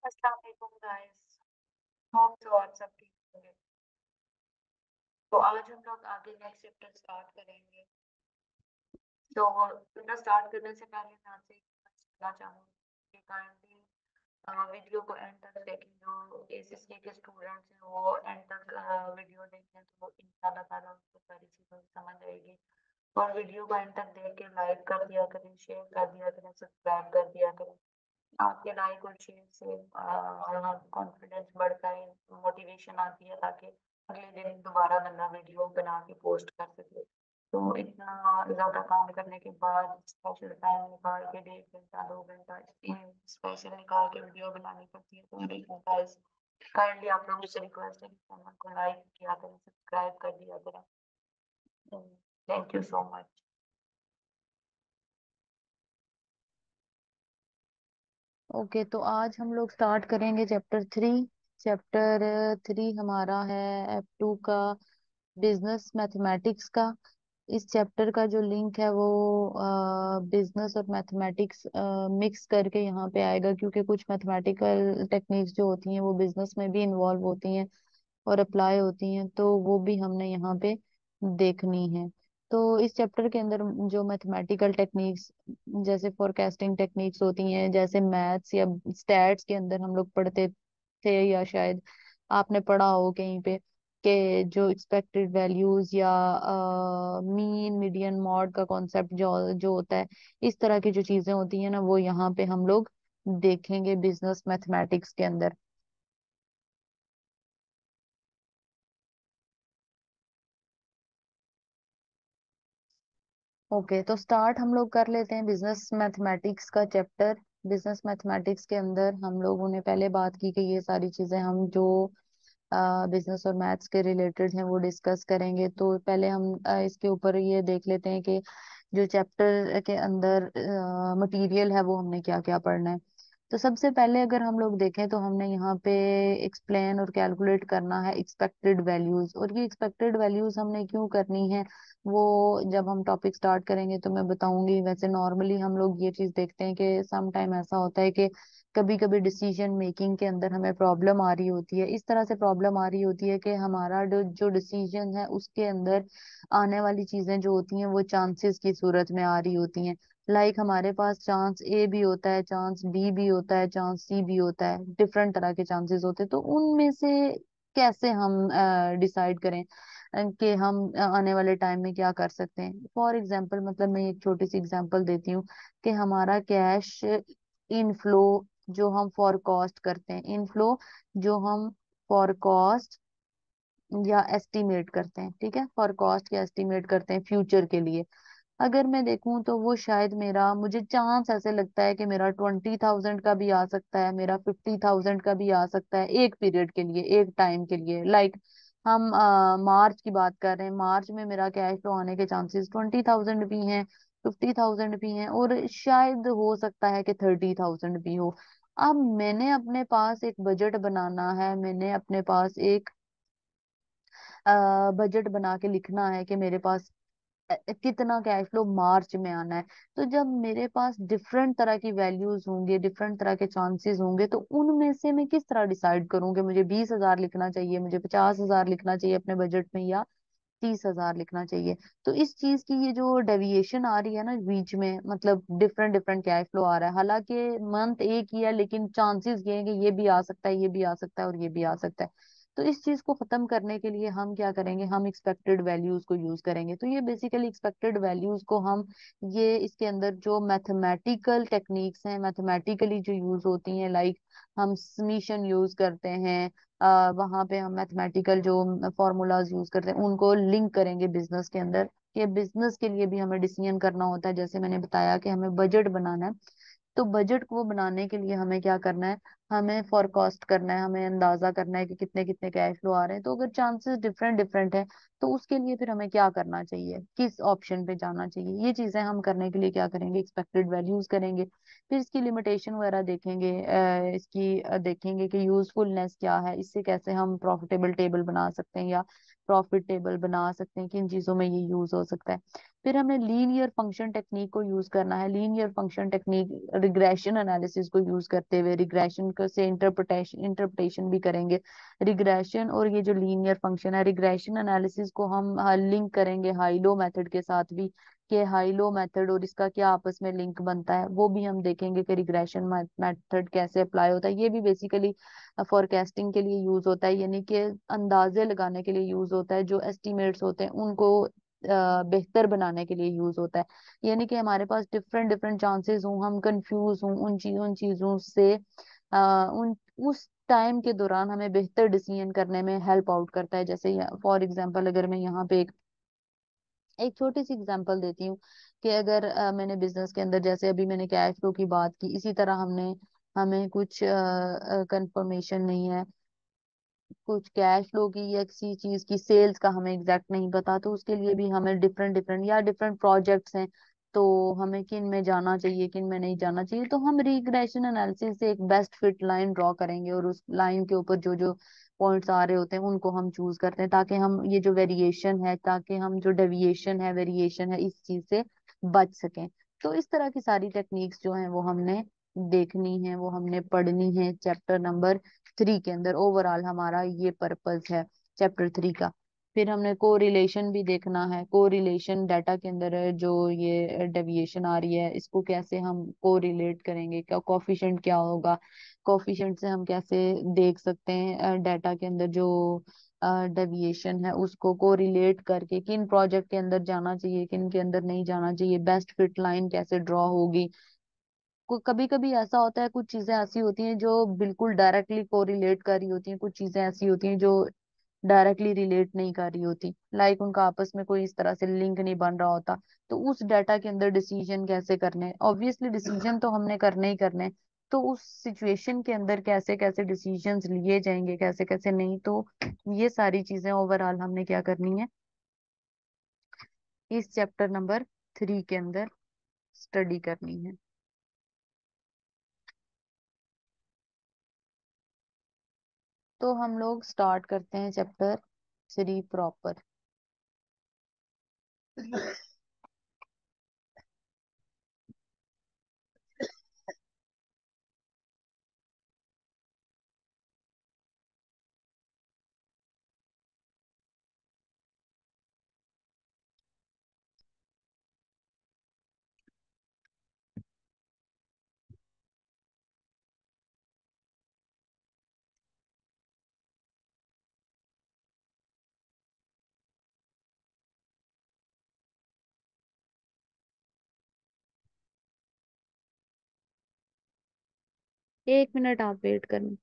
अस्सलाम वालेकुम guys. Hope तो आप सब ठीक होंगे। तो आज हम लोग आगे नेक्स्ट चैप्टर स्टार्ट करेंगे। तो चैप्टर स्टार्ट करने से पहले मैं आपसे एक बात कहना चाहूँगी कि काइंडली वीडियो को एंड तक देखें। जो एसीसी के स्टूडेंट्स हैं वो एंड तक वीडियो देखें तो इंशाल्लाह ताला उनको सारी चीज़ें समझ आएगी। और वीडियो को एंड तक देख के लाइक कर दिया करें, शेयर कर दिया करें, सब्सक्राइब कर दिया करें। आपके लाइक और शेयर से कॉन्फिडेंस बढ़ता है, मोटिवेशन आती है ताकि अगले दिन दोबारा बंदा वीडियो बना के पोस्ट कर सके। तो इतना ज़्यादा काम करने के बाद स्पेशल टाइम निकाल के 1.5 घंटा 2 घंटा स्पेशल निकाल के वीडियो बनानी पड़ती है। तो गाइस काइंडली आप लोगों से रिक्वेस्ट है कि चैनल को लाइक किया करें, सब्सक्राइब कर दिया करें। Thank you so much. Okay, तो आज हम लोग स्टार्ट करेंगे चैप्टर 3। चैप्टर 3 हमारा है F2 का, बिजनेस मैथमेटिक्स का। इस चैप्टर का जो लिंक है वो बिजनेस और मैथमेटिक्स मिक्स करके यहाँ पे आएगा, क्योंकि कुछ मैथमेटिकल टेक्निक्स जो होती हैं वो बिजनेस में भी इन्वॉल्व होती हैं और अप्लाई होती हैं, तो वो भी हमने यहाँ पे देखनी है। तो इस चैप्टर के अंदर जो मैथमेटिकल टेक्निक्स जैसे फोरकास्टिंग टेक्निक्स होती हैं, जैसे मैथ्स या स्टैट्स के अंदर हम लोग पढ़ते थे, या शायद आपने पढ़ा हो कहीं पे, कि जो एक्सपेक्टेड वैल्यूज या मीन मीडियन मॉड का कॉन्सेप्ट जो जो होता है, इस तरह की जो चीजें होती हैं ना, वो यहाँ पे हम लोग देखेंगे बिजनेस मैथमेटिक्स के अंदर। ओके, तो स्टार्ट हम लोग कर लेते हैं बिजनेस मैथमेटिक्स का चैप्टर। बिजनेस मैथमेटिक्स के अंदर हम लोगों ने पहले बात की कि ये सारी चीजें हम जो बिजनेस और मैथ्स के रिलेटेड हैं वो डिस्कस करेंगे। तो पहले हम इसके ऊपर ये देख लेते हैं कि जो चैप्टर के अंदर मटेरियल है वो हमने क्या क्या पढ़ना है। तो सबसे पहले अगर हम लोग देखें तो हमने यहाँ पे एक्सप्लेन और कैलकुलेट करना है एक्सपेक्टेड वैल्यूज। और ये एक्सपेक्टेड वैल्यूज हमने क्यों करनी है वो जब हम टॉपिक स्टार्ट करेंगे तो मैं बताऊंगी। वैसे नॉर्मली हम लोग ये चीज देखते हैं कि सम टाइम ऐसा होता है कि कभी कभी डिसीजन मेकिंग के अंदर हमें प्रॉब्लम आ रही होती है। इस तरह से प्रॉब्लम आ रही होती है कि हमारा जो जो डिसीजन है उसके अंदर आने वाली चीजें जो होती हैं वो चांसेस की सूरत में आ रही होती हैं। लाइक हमारे पास चांस ए भी होता है, चांस बी भी होता है, चांस सी भी होता है, डिफरेंट तरह के चांसेस होते हैं। तो उनमें से कैसे हम डिसाइड करें कि हम आने वाले टाइम में क्या कर सकते हैं। फॉर एग्जाम्पल, मतलब मैं एक छोटी सी एग्जांपल देती हूँ कि हमारा कैश इनफ्लो जो हम फॉरकास्ट करते हैं, इनफ्लो जो हम फॉरकास्ट या एस्टिमेट करते हैं, ठीक है, फॉरकास्ट या एस्टिमेट करते हैं फ्यूचर के लिए। अगर मैं देखूं तो वो शायद मेरा, मुझे चांस ऐसे लगता है कि मेरा 20,000 का भी आ सकता है, मेरा 50,000 का भी आ सकता है, एक पीरियड के लिए, एक टाइम के लिए। लाइक हम मार्च की बात कर रहे हैं, मार्च में मेरा कैश फ्लो आने के चांसेस 20,000 भी हैं, 50,000 भी हैं, और शायद हो सकता है कि 30,000 भी हो। अब मैंने अपने पास एक बजट बनाना है, मैंने अपने पास एक बजट बना के लिखना है कि मेरे पास कितना कैश फ्लो मार्च में आना है। तो जब मेरे पास डिफरेंट तरह की वैल्यूज होंगे, डिफरेंट तरह के चांसेस होंगे, तो उनमें से मैं किस तरह डिसाइड करूँ कि मुझे 20,000 लिखना चाहिए, मुझे 50,000 लिखना चाहिए अपने बजट में, या 30,000 लिखना चाहिए। तो इस चीज की ये जो डेविएशन आ रही है ना बीच में, मतलब डिफरेंट डिफरेंट कैश फ्लो आ रहा है, हालांकि मंथ एक ही है, लेकिन चांसेस ये है कि ये भी आ सकता है, ये भी आ सकता है, और ये भी आ सकता है। तो इस चीज को खत्म करने के लिए हम क्या करेंगे, हम एक्सपेक्टेड वैल्यूज को यूज करेंगे। तो ये बेसिकली एक्सपेक्टेड वैल्यूज को हम, ये इसके अंदर जो मैथमेटिकल टेक्निक्स हैं, मैथमेटिकली जो यूज होती हैं, लाइक हम समीशन यूज करते हैं, वहां पे हम मैथमेटिकल जो फॉर्मूलाज यूज करते हैं उनको लिंक करेंगे बिजनेस के अंदर। कि बिजनेस के लिए भी हमें डिसीजन करना होता है, जैसे मैंने बताया कि हमें बजट बनाना है। तो बजट को बनाने के लिए हमें क्या करना है, हमें फोरकास्ट करना है, हमें अंदाजा करना है कि कितने कितने कैश फ्लो आ रहे हैं। तो अगर चांसेस डिफरेंट डिफरेंट है तो उसके लिए फिर हमें क्या करना चाहिए, किस ऑप्शन पे जाना चाहिए, ये चीजें हम करने के लिए क्या करेंगे, एक्सपेक्टेड वैल्यूज करेंगे। फिर इसकी लिमिटेशन वगैरह देखेंगे, इसकी देखेंगे कि यूजफुलनेस क्या है, इससे कैसे हम प्रॉफिटेबल टेबल बना सकते हैं या प्रॉफिट टेबल बना सकते हैं, किन चीजों में ये यूज हो सकता है। फिर हमें लीनियर फंक्शन टेक्निक को यूज करना है। Linear function technique regression analysis को यूज करते हुए, रिग्रेशन फ्रेमवर्क से इंटरप्रिटेशन भी करेंगे। रिग्रेशन और ये जो लीनियर फंक्शन है, रिग्रेशन एनालिसिस को हम लिंक करेंगे हाई लो मेथड के साथ भी, कि हाई लो मेथड और इसका क्या आपस में लिंक बनता है, वो भी हम देखेंगे कि रिग्रेशन मेथड कैसे अप्लाई होता है। ये भी बेसिकली फोरकास्टिंग के लिए यूज होता है, यानी कि अंदाजे लगाने के लिए यूज होता है, जो एस्टिमेट्स होते हैं उनको बेहतर बनाने के लिए यूज होता है। यानी कि हमारे पास डिफरेंट डिफरेंट चांसेस हों, हम कंफ्यूज हों उन चीजों से, उन उस टाइम के दौरान हमें बेहतर डिसीजन करने में हेल्प आउट करता है। जैसे फॉर एग्जांपल अगर मैं यहाँ पे एक छोटी सी एग्जांपल देती हूँ, कि अगर मैंने बिजनेस के अंदर, जैसे अभी मैंने कैश फ्लो की बात की, इसी तरह हमें कुछ कंफर्मेशन नहीं है, कुछ कैश फ्लो की या किसी चीज की सेल्स का हमें एग्जैक्ट नहीं पता, तो उसके लिए भी हमें डिफरेंट डिफरेंट या डिफरेंट प्रोजेक्ट्स हैं, तो हमें किन में जाना चाहिए किन में नहीं जाना चाहिए, तो हम रिग्रेशन एनालिसिस से एक बेस्ट फिट लाइन ड्रॉ करेंगे, और उस लाइन के ऊपर जो जो पॉइंट्स आ रहे होते हैं उनको हम चूज करते हैं, ताकि हम ये जो वेरिएशन है, ताकि हम जो डेविएशन है वेरिएशन है इस चीज से बच सकें। तो इस तरह की सारी टेक्निक्स जो हैं वो हमने देखनी है, वो हमने पढ़नी है चैप्टर नंबर 3 के अंदर। ओवरऑल हमारा ये पर्पस है चैप्टर 3 का। फिर हमने कोरिलेशन भी देखना है, कोरिलेशन डाटा के अंदर है, जो ये डेविएशन आ रही है इसको कैसे हम कोरिलेट करेंगे, क्या कोफिशिएंट क्या होगा, कोफिशिएंट से हम कैसे देख सकते हैं डाटा के अंदर जो डेविएशन है उसको कोरिलेट करके किन प्रोजेक्ट के अंदर जाना चाहिए किन के अंदर नहीं जाना चाहिए, बेस्ट फिट लाइन कैसे ड्रॉ होगी। कभी कभी ऐसा होता है, कुछ चीजें ऐसी होती हैं जो बिल्कुल डायरेक्टली कोरिलेट कर रही होती हैं, कुछ चीजें ऐसी होती हैं जो डायरेक्टली रिलेट नहीं कर रही होती, लाइक उनका आपस में कोई इस तरह से लिंक नहीं बन रहा होता। तो उस डाटा के अंदर डिसीजन कैसे करने, ऑब्वियसली डिसीजन तो हमने करने ही करने, तो उस सिचुएशन के अंदर कैसे कैसे डिसीजंस लिए जाएंगे कैसे कैसे नहीं, तो ये सारी चीजें ओवरऑल हमने क्या करनी है इस चैप्टर नंबर 3 के अंदर स्टडी करनी है। तो हम लोग स्टार्ट करते हैं चैप्टर 3 प्रॉपर। 1 मिनट आप वेट करना।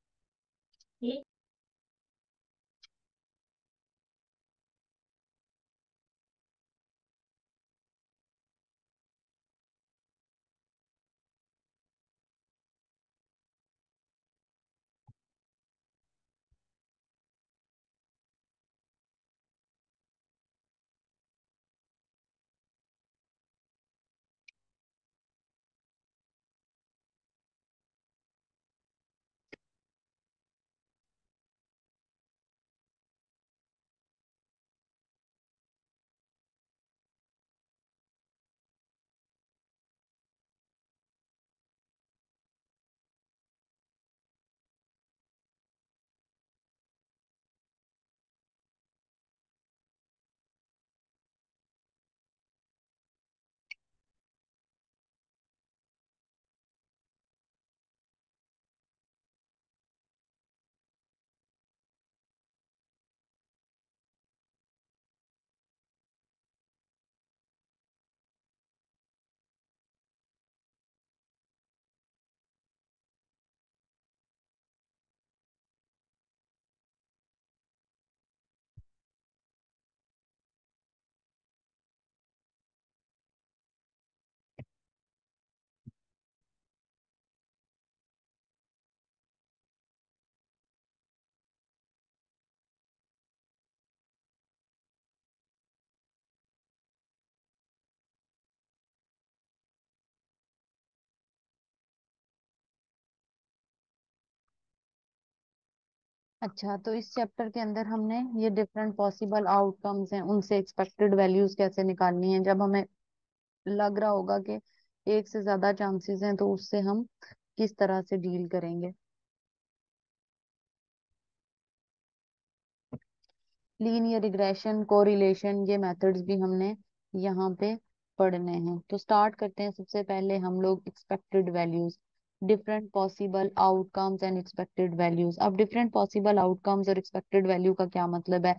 अच्छा, तो इस चैप्टर के अंदर हमने ये डिफरेंट पॉसिबल आउटकम्स हैं उनसे एक्सपेक्टेड वैल्यूज कैसे निकालनी है, जब हमें लग रहा होगा कि एक से ज्यादा चांसेस हैं तो उससे हम किस तरह से डील करेंगे। लीनियर रिग्रेशन, कोरिलेशन, ये मेथड्स भी हमने यहाँ पे पढ़ने हैं। तो स्टार्ट करते हैं। सबसे पहले हम लोग expected values, different possible outcomes and expected values. अब डिफरेंट पॉसिबल आउटकम्स और एक्सपेक्टेड वैल्यू का क्या मतलब है?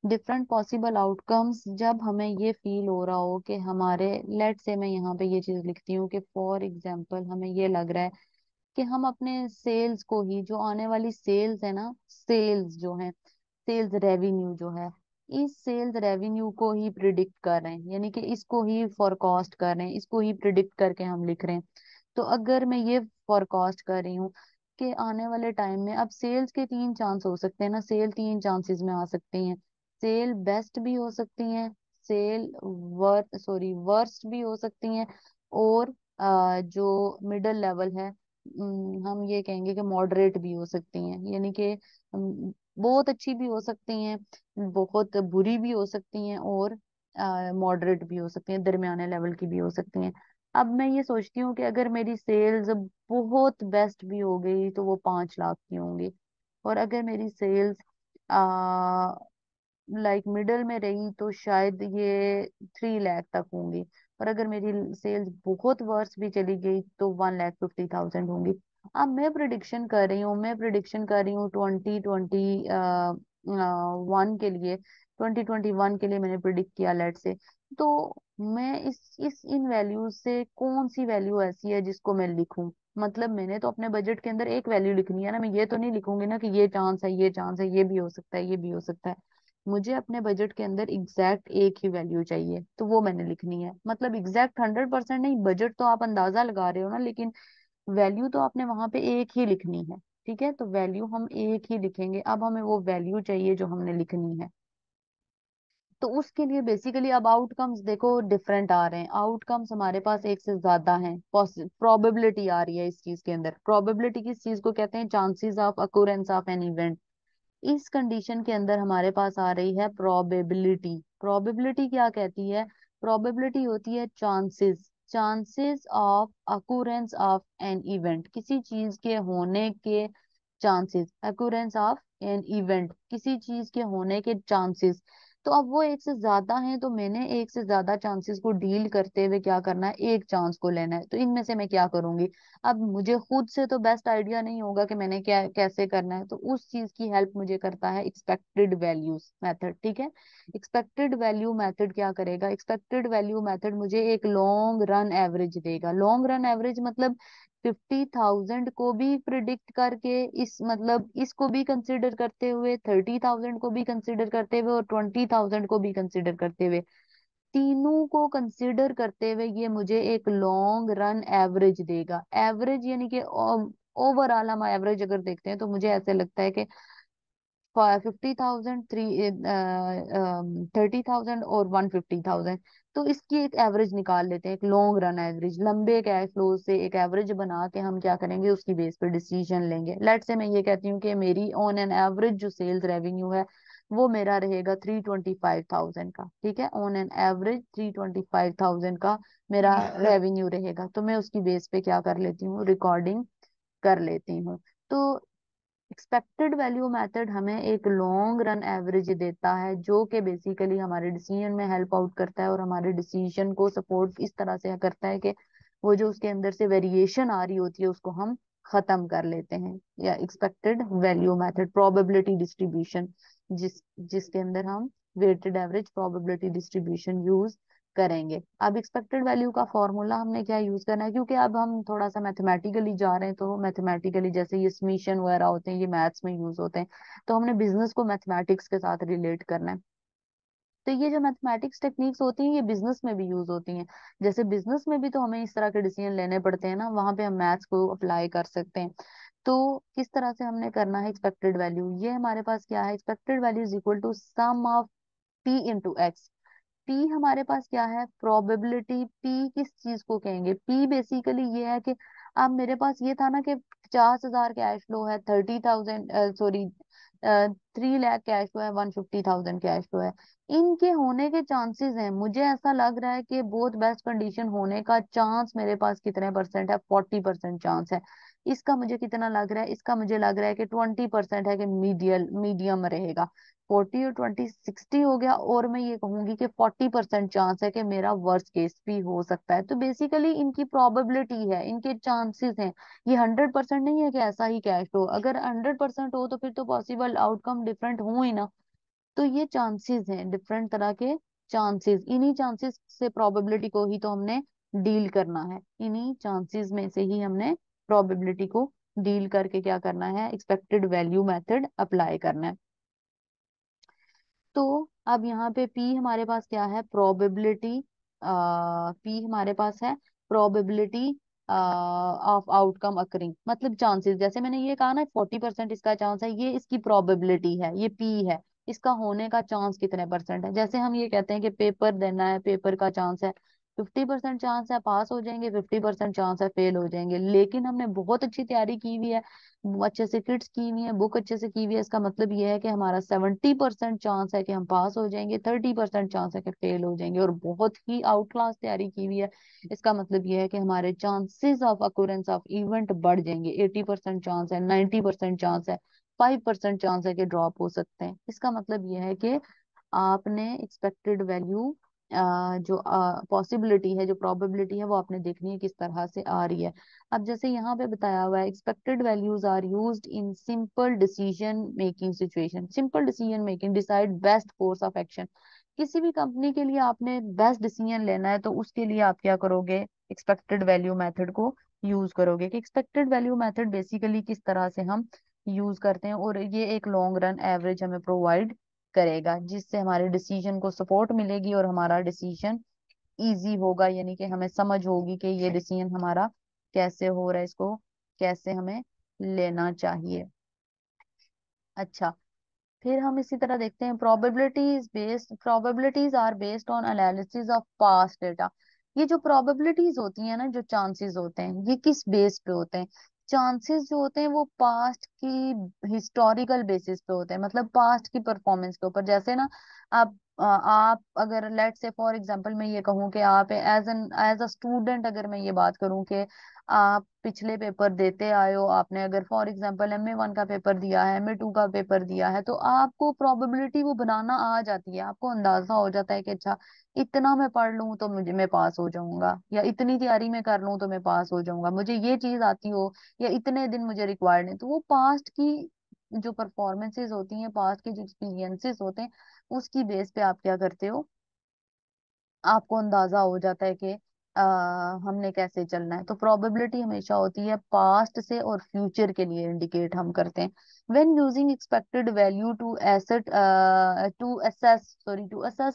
डिफरेंट पॉसिबल आउटकम्स, जब हमें ये फील हो रहा हो कि हमारे, लेट से मैं यहाँ पे ये चीज लिखती हूँ कि फॉर एग्जाम्पल हमें ये लग रहा है कि हम अपने सेल्स को ही, जो आने वाली सेल्स है ना, सेल्स जो है, सेल्स रेवेन्यू जो है, इस सेल्स रेवेन्यू को ही प्रिडिक्ट कर रहे हैं, यानी कि इसको ही फोरकास्ट कर रहे हैं, इसको ही प्रिडिक्ट करके हम लिख रहे हैं। तो अगर मैं ये फोरकास्ट कर रही हूँ कि आने वाले टाइम में, अब सेल्स के तीन चांस हो सकते हैं ना, सेल तीन चांसेस में आ सकती हैं। सेल बेस्ट भी हो सकती हैं, सेल वर्स्ट भी हो सकती हैं, और जो मिडिल लेवल है, हम ये कहेंगे कि मॉडरेट भी हो सकती हैं, यानी कि बहुत अच्छी भी हो सकती हैं, बहुत बुरी भी हो सकती हैं, और मॉडरेट भी हो सकती हैं, दरमियाने लेवल की भी हो सकती हैं। अब मैं ये सोचती हूँ कि अगर मेरी सेल्स बहुत बेस्ट भी हो गई तो वो 5 लाख की होंगी, और अगर मेरी सेल्स लाइक मिडल में रही तो शायद ये 3 लाख तक होंगी, और अगर मेरी सेल्स बहुत वर्स भी चली गई तो 1,50,000 होंगी। अब मैं प्रिडिक्शन कर रही हूँ 2021 के लिए, 2021 के लिए मैंने प्रिडिक्ट किया, लेट से। तो मैं इस इन वैल्यूज से कौन सी वैल्यू ऐसी है जिसको मैं लिखूं? मतलब मैंने तो अपने बजट के अंदर एक वैल्यू लिखनी है ना, मैं ये तो नहीं लिखूंगी ना कि ये चांस है, ये चांस है, ये भी हो सकता है, ये भी हो सकता है। मुझे अपने बजट के अंदर एग्जैक्ट एक ही वैल्यू चाहिए, तो वो मैंने लिखनी है। मतलब एग्जैक्ट 100% नहीं, बजट तो आप अंदाजा लगा रहे हो ना, लेकिन वैल्यू तो आपने वहां पे एक ही लिखनी है। ठीक है, तो वैल्यू हम एक ही लिखेंगे। अब हमें वो वैल्यू चाहिए जो हमने लिखनी है। तो उसके लिए बेसिकली अब आउटकम्स देखो डिफरेंट आ रहे हैं, आउटकम्स हमारे पास एक से ज्यादा हैं, प्रोबेबिलिटी आ रही है इस चीज के अंदर। प्रोबेबिलिटी किस चीज को कहते हैं? Chances of occurrence of an event. इस कंडीशन के अंदर हमारे पास आ रही है प्रोबेबिलिटी। प्रोबेबिलिटी क्या कहती है? प्रोबेबिलिटी होती है chances, chances of occurrence of an event, किसी चीज के होने के chances, occurrence of an event, किसी चीज के होने के चांसेस। तो अब वो एक से ज्यादा हैं, तो मैंने एक से ज्यादा चांसेस को डील करते हुए क्या करना है? एक चांस को लेना है। तो इनमें से मैं क्या करूंगी? अब मुझे खुद से तो बेस्ट आइडिया नहीं होगा कि मैंने क्या कैसे करना है, तो उस चीज की हेल्प मुझे करता है एक्सपेक्टेड वैल्यूज मेथड। ठीक है, एक्सपेक्टेड वैल्यू मेथड क्या करेगा? एक्सपेक्टेड वैल्यू मेथड मुझे एक लॉन्ग रन एवरेज देगा। लॉन्ग रन एवरेज मतलब 50,000 को भी प्रिडिक्ट करके, इस मतलब इसको भी कंसिडर करते हुए, 30,000 को भी कंसिडर करते हुए, और 20,000 को भी कंसिडर करते हुए, तीनों को कंसिडर करते हुए ये मुझे एक लॉन्ग रन एवरेज देगा। एवरेज यानी कि ओवरऑल हम एवरेज अगर देखते हैं तो मुझे ऐसे लगता है कि 50,000, 30,000 और 150,000, तो इसकी एक एवरेज निकाल लेते हैं, एक लॉन्ग रन एवरेज। लंबे कैश फ्लो से एक एवरेज बना के हम क्या करेंगे? उसकी बेस पे डिसीजन लेंगे। लेट से मैं ये कहती हूँ कि मेरी ऑन एन एवरेज जो सेल्स रेवेन्यू है वो मेरा रहेगा 325,000 का। ठीक है, ऑन एन एवरेज 325,000 का मेरा रेवेन्यू रहेगा, तो मैं उसकी बेस पे क्या कर लेती हूँ? रिकॉर्डिंग कर लेती हूँ। तो एक्सपेक्टेड वैल्यू मेथड हमें एक लॉन्ग रन एवरेज देता है, जो कि बेसिकली हमारे डिसीजन में हेल्प आउट करता है, और हमारे डिसीजन को सपोर्ट इस तरह से करता है कि वो जो उसके अंदर से वेरिएशन आ रही होती है उसको हम खत्म कर लेते हैं। या expected value method probability distribution, जिसके अंदर हम weighted average probability distribution use करेंगे। अब एक्सपेक्टेड वैल्यू का फॉर्मूला हमने क्या यूज करना है? क्योंकि अब हम थोड़ा सा मैथमेटिकली जा रहे हैं, तो मैथमेटिकली जैसे ये समीशन वगैरह होते हैं, ये मैथ्स में यूज होते हैं, तो हमने बिजनेस को मैथमेटिक्स के साथ रिलेट करना है। तो ये जो मैथमेटिक्स टेक्निक्स होती हैं ये बिजनेस में भी यूज होती हैं। जैसे बिजनेस में भी तो हमें इस तरह के डिसीजन लेने पड़ते हैं ना, वहां पे हम मैथ्स को अप्लाई कर सकते हैं। तो किस तरह से हमने करना है एक्सपेक्टेड वैल्यू? ये हमारे पास क्या है? Expected value is equal to sum of P into X. P हमारे पास क्या है? प्रोबेबिलिटी। पी किस चीज को कहेंगे? पी बेसिकली ये है कि अब मेरे पास ये था ना कि 50,000 कैश फ्लो है, 30,000 सॉरी 3 लाख कैश फ्लो है, 150,000 कैश फ्लो है। इनके होने के चांसेस हैं, मुझे ऐसा लग रहा है कि बहुत बेस्ट कंडीशन होने का चांस मेरे पास कितने परसेंट है? 40% चांस है। इसका मुझे कितना लग रहा है? इसका मुझे लग रहा है कि 20% है कि मीडियम मीडियम रहेगा। 40 और 20 60 हो गया, और मैं ये कहूंगी कि 40% चांस है कि मेरा वर्स्ट केस भी हो सकता है। तो बेसिकली इनकी प्रोबेबिलिटी है, इनके चांसेस हैं। ये 100% नहीं है कि ऐसा ही कैश हो। अगर 100% हो तो फिर तो पॉसिबल आउटकम डिफरेंट हो ही ना। तो ये चांसेस हैं, डिफरेंट तरह के चांसेस। इन्हीं चांसेस से प्रोबेबिलिटी को ही तो हमने डील करना है। इन्हीं चांसेस में से ही हमने प्रोबेबिलिटी को डील करके क्या करना है, एक्सपेक्टेड वैल्यू मेथड अप्लाई करना है। तो अब यहाँ पे P हमारे पास क्या है, प्रोबेबिलिटी। P हमारे पास है प्रोबेबिलिटी ऑफ आउटकम अकरिंग, मतलब चांसेस। जैसे मैंने ये कहा ना 40% इसका चांस है, ये इसकी प्रोबेबिलिटी है, ये P है। इसका होने का चांस कितने परसेंट है। जैसे हम ये कहते हैं कि पेपर देना है, पेपर का चांस है 50% चांस है पास हो जाएंगे, 50% चांस है फेल हो जाएंगे। लेकिन हमने बहुत अच्छी तैयारी की हुई है, अच्छे से किट्स की हुई है, बुक अच्छे से की हुई है, इसका मतलब ये है कि हमारा 70% चांस है कि हम पास हो जाएंगे, 30% चांस है कि फेल हो जाएंगे, और बहुत ही आउट क्लास तैयारी की हुई है। इसका मतलब ये है कि हमारे chances of occurrence of event बढ़ जाएंगे। 80% चांस है, 90% चांस है, 5% चांस है कि ड्रॉप हो सकते हैं। इसका मतलब ये है कि आपने एक्सपेक्टेड वैल्यू, जो पॉसिबिलिटी है, जो प्रोबेबिलिटी है, वो आपने देखनी है किस तरह से आ रही है। अब जैसे यहाँ पे बताया हुआ है, expected values are used in simple decision making situation. Simple decision making, decide best course of action. किसी भी कंपनी के लिए आपने बेस्ट डिसीजन लेना है तो उसके लिए आप क्या करोगे, एक्सपेक्टेड वैल्यू मेथड को यूज करोगे। कि एक्सपेक्टेड वैल्यू मेथड बेसिकली किस तरह से हम यूज करते हैं, और ये एक लॉन्ग रन एवरेज हमें प्रोवाइड करेगा, जिससे हमारे डिसीजन को सपोर्ट मिलेगी और हमारा डिसीजन इजी होगा। यानी कि हमें समझ होगी कि ये डिसीजन हमारा कैसे हो रहा है, इसको कैसे हमें लेना चाहिए। अच्छा, फिर हम इसी तरह देखते हैं probabilities are based on analysis of past data. ये जो प्रोबेबिलिटीज होती हैं ना, जो चांसेस होते हैं, ये किस बेस पे होते हैं। चांसेस जो होते हैं वो पास्ट की हिस्टोरिकल बेसिस पे होते हैं, मतलब पास्ट की परफॉर्मेंस के ऊपर। जैसे ना आप अगर लेट से फॉर एग्जांपल मैं ये कहूँ कि आप एज अ स्टूडेंट, अगर मैं ये बात करूँ कि आप पिछले पेपर देते आए हो, आपने अगर फॉर एग्जांपल MA1 का पेपर दिया है, MA2 का पेपर दिया है, तो आपको प्रोबेबिलिटी वो बनाना आ जाती है। आपको अंदाजा हो जाता है कि अच्छा इतना मैं पढ़ लूं तो मुझे मैं पास हो जाऊंगा, या इतनी तैयारी में कर लूं तो मैं पास हो जाऊंगा, मुझे ये चीज आती हो, या इतने दिन मुझे रिक्वायर्ड है। तो वो पास्ट की जो परफॉर्मेंसेस होती हैं, पास्ट के जो एक्सपीरियंसेस होते हैं, उसकी बेस पे आप क्या करते हो, आपको अंदाजा हो जाता है कि हमने कैसे चलना है। तो प्रोबेबिलिटी हमेशा होती है पास्ट से और फ्यूचर के लिए इंडिकेट हम करते हैं। When using expected value to assess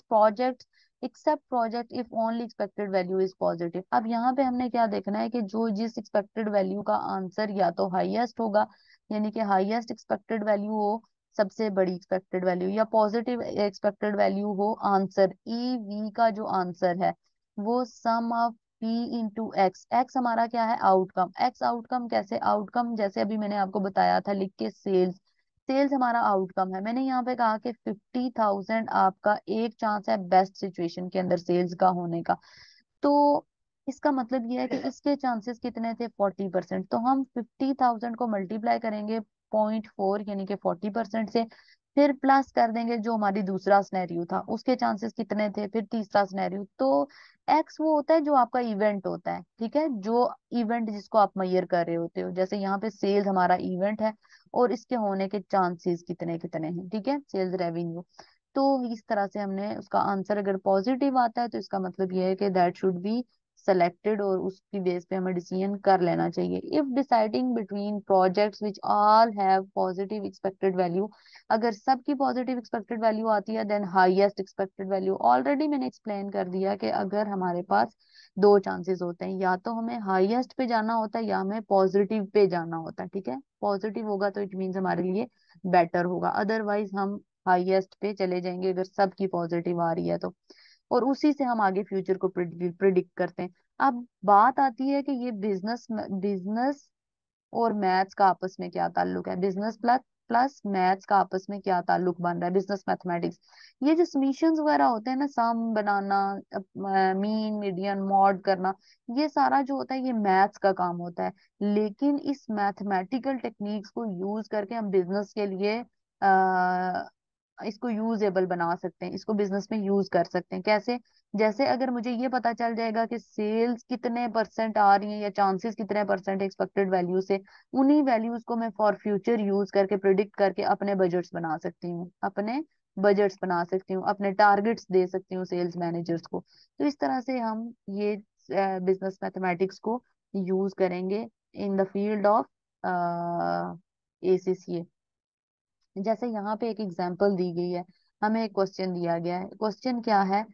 project, accept project if only expected value is positive. अब यहाँ पे हमने क्या देखना है कि जो जिस एक्सपेक्टेड वैल्यू का आंसर या तो हाईएस्ट होगा, यानी कि हाईएस्ट एक्सपेक्टेड वैल्यू हो, सबसे बड़ी एक्सपेक्टेड वैल्यू, या पॉजिटिव एक्सपेक्टेड वैल्यू हो आंसर, ई वी का जो आंसर है वो sum of P into X. X हमारा क्या है, आउटकम। एक्स आउटकम कैसे, आउटकम जैसे अभी मैंने आपको बताया था लिख के, सेल्स। सेल्स हमारा आउटकम है। मैंने यहाँ पे कहा कि 50,000 आपका एक चांस है बेस्ट सिचुएशन के अंदर सेल्स का होने का। तो इसका मतलब ये है कि इसके चांसेस कितने थे, 40%। तो हम 50,000 को मल्टीप्लाई करेंगे 0.4 यानी कि 40% से, फिर प्लस कर देंगे जो हमारी दूसरा सिनेरियो था, उसके चांसेस कितने थे, फिर तीसरा सिनेरियो। तो एक्स वो होता है जो आपका इवेंट होता है, ठीक है, जो इवेंट जिसको आप मेजर कर रहे होते हो। जैसे यहाँ पे सेल्स हमारा इवेंट है, और इसके होने के चांसेस कितने कितने हैं, ठीक है, सेल्स रेवेन्यू। तो इस तरह से हमने उसका आंसर अगर पॉजिटिव आता है तो इसका मतलब ये है कि दैट शुड बी सेलेक्टेड, और उसकी बेस पे हमें डिसीजन कर लेना चाहिए। If deciding between projects which all have positive expected value, अगर सबकी पॉजिटिव एक्सपेक्टेड वैल्यू आती है then highest expected value. Already मैंने एक्सप्लेन कर दिया कि अगर हमारे पास दो चांसेस होते हैं, या तो हमें हाईएस्ट पे जाना होता है या हमें पॉजिटिव पे जाना होता है, ठीक है। पॉजिटिव होगा तो इट मीन्स हमारे लिए बेटर होगा, अदरवाइज हम हाईएस्ट पे चले जाएंगे अगर सबकी पॉजिटिव आ रही है तो। और उसी से हम आगे फ्यूचर को प्रिडिक्ट करते हैं। अब बात आती है कि ये बिजनेस और मैथ्स का आपस में क्या ताल्लुक है, बिजनेस प्लस प्लस मैथ्स का आपस में क्या ताल्लुक बन रहा है, बिजनेस मैथमेटिक्स। ये जो समीशंस वगैरह होते हैं ना, सम बनाना, मीन मीडियन मॉड करना, ये सारा जो होता है ये मैथ्स का काम होता है। लेकिन इस मैथमेटिकल टेक्निक्स को यूज करके हम बिजनेस के लिए इसको यूजेबल बना सकते हैं, इसको बिजनेस में यूज कर सकते हैं। कैसे? जैसे अगर मुझे ये पता चल जाएगा कि सेल्स कितने परसेंट आ रही हैं या चांसेस कितने परसेंट एक्सपेक्टेड वैल्यू से, उन्हीं वैल्यूज को मैं फॉर फ्यूचर यूज करके प्रिडिक्ट करके अपने बजट्स बना सकती हूँ, अपने बजट्स बना सकती हूँ, अपने टारगेट्स दे सकती हूँ सेल्स मैनेजर्स को। तो इस तरह से हम ये बिजनेस मैथमेटिक्स को यूज करेंगे in the field of ACCA. जैसे यहाँ पे एक एग्जांपल दी गई है, हमें एक क्वेश्चन दिया गया है। क्वेश्चन क्या है?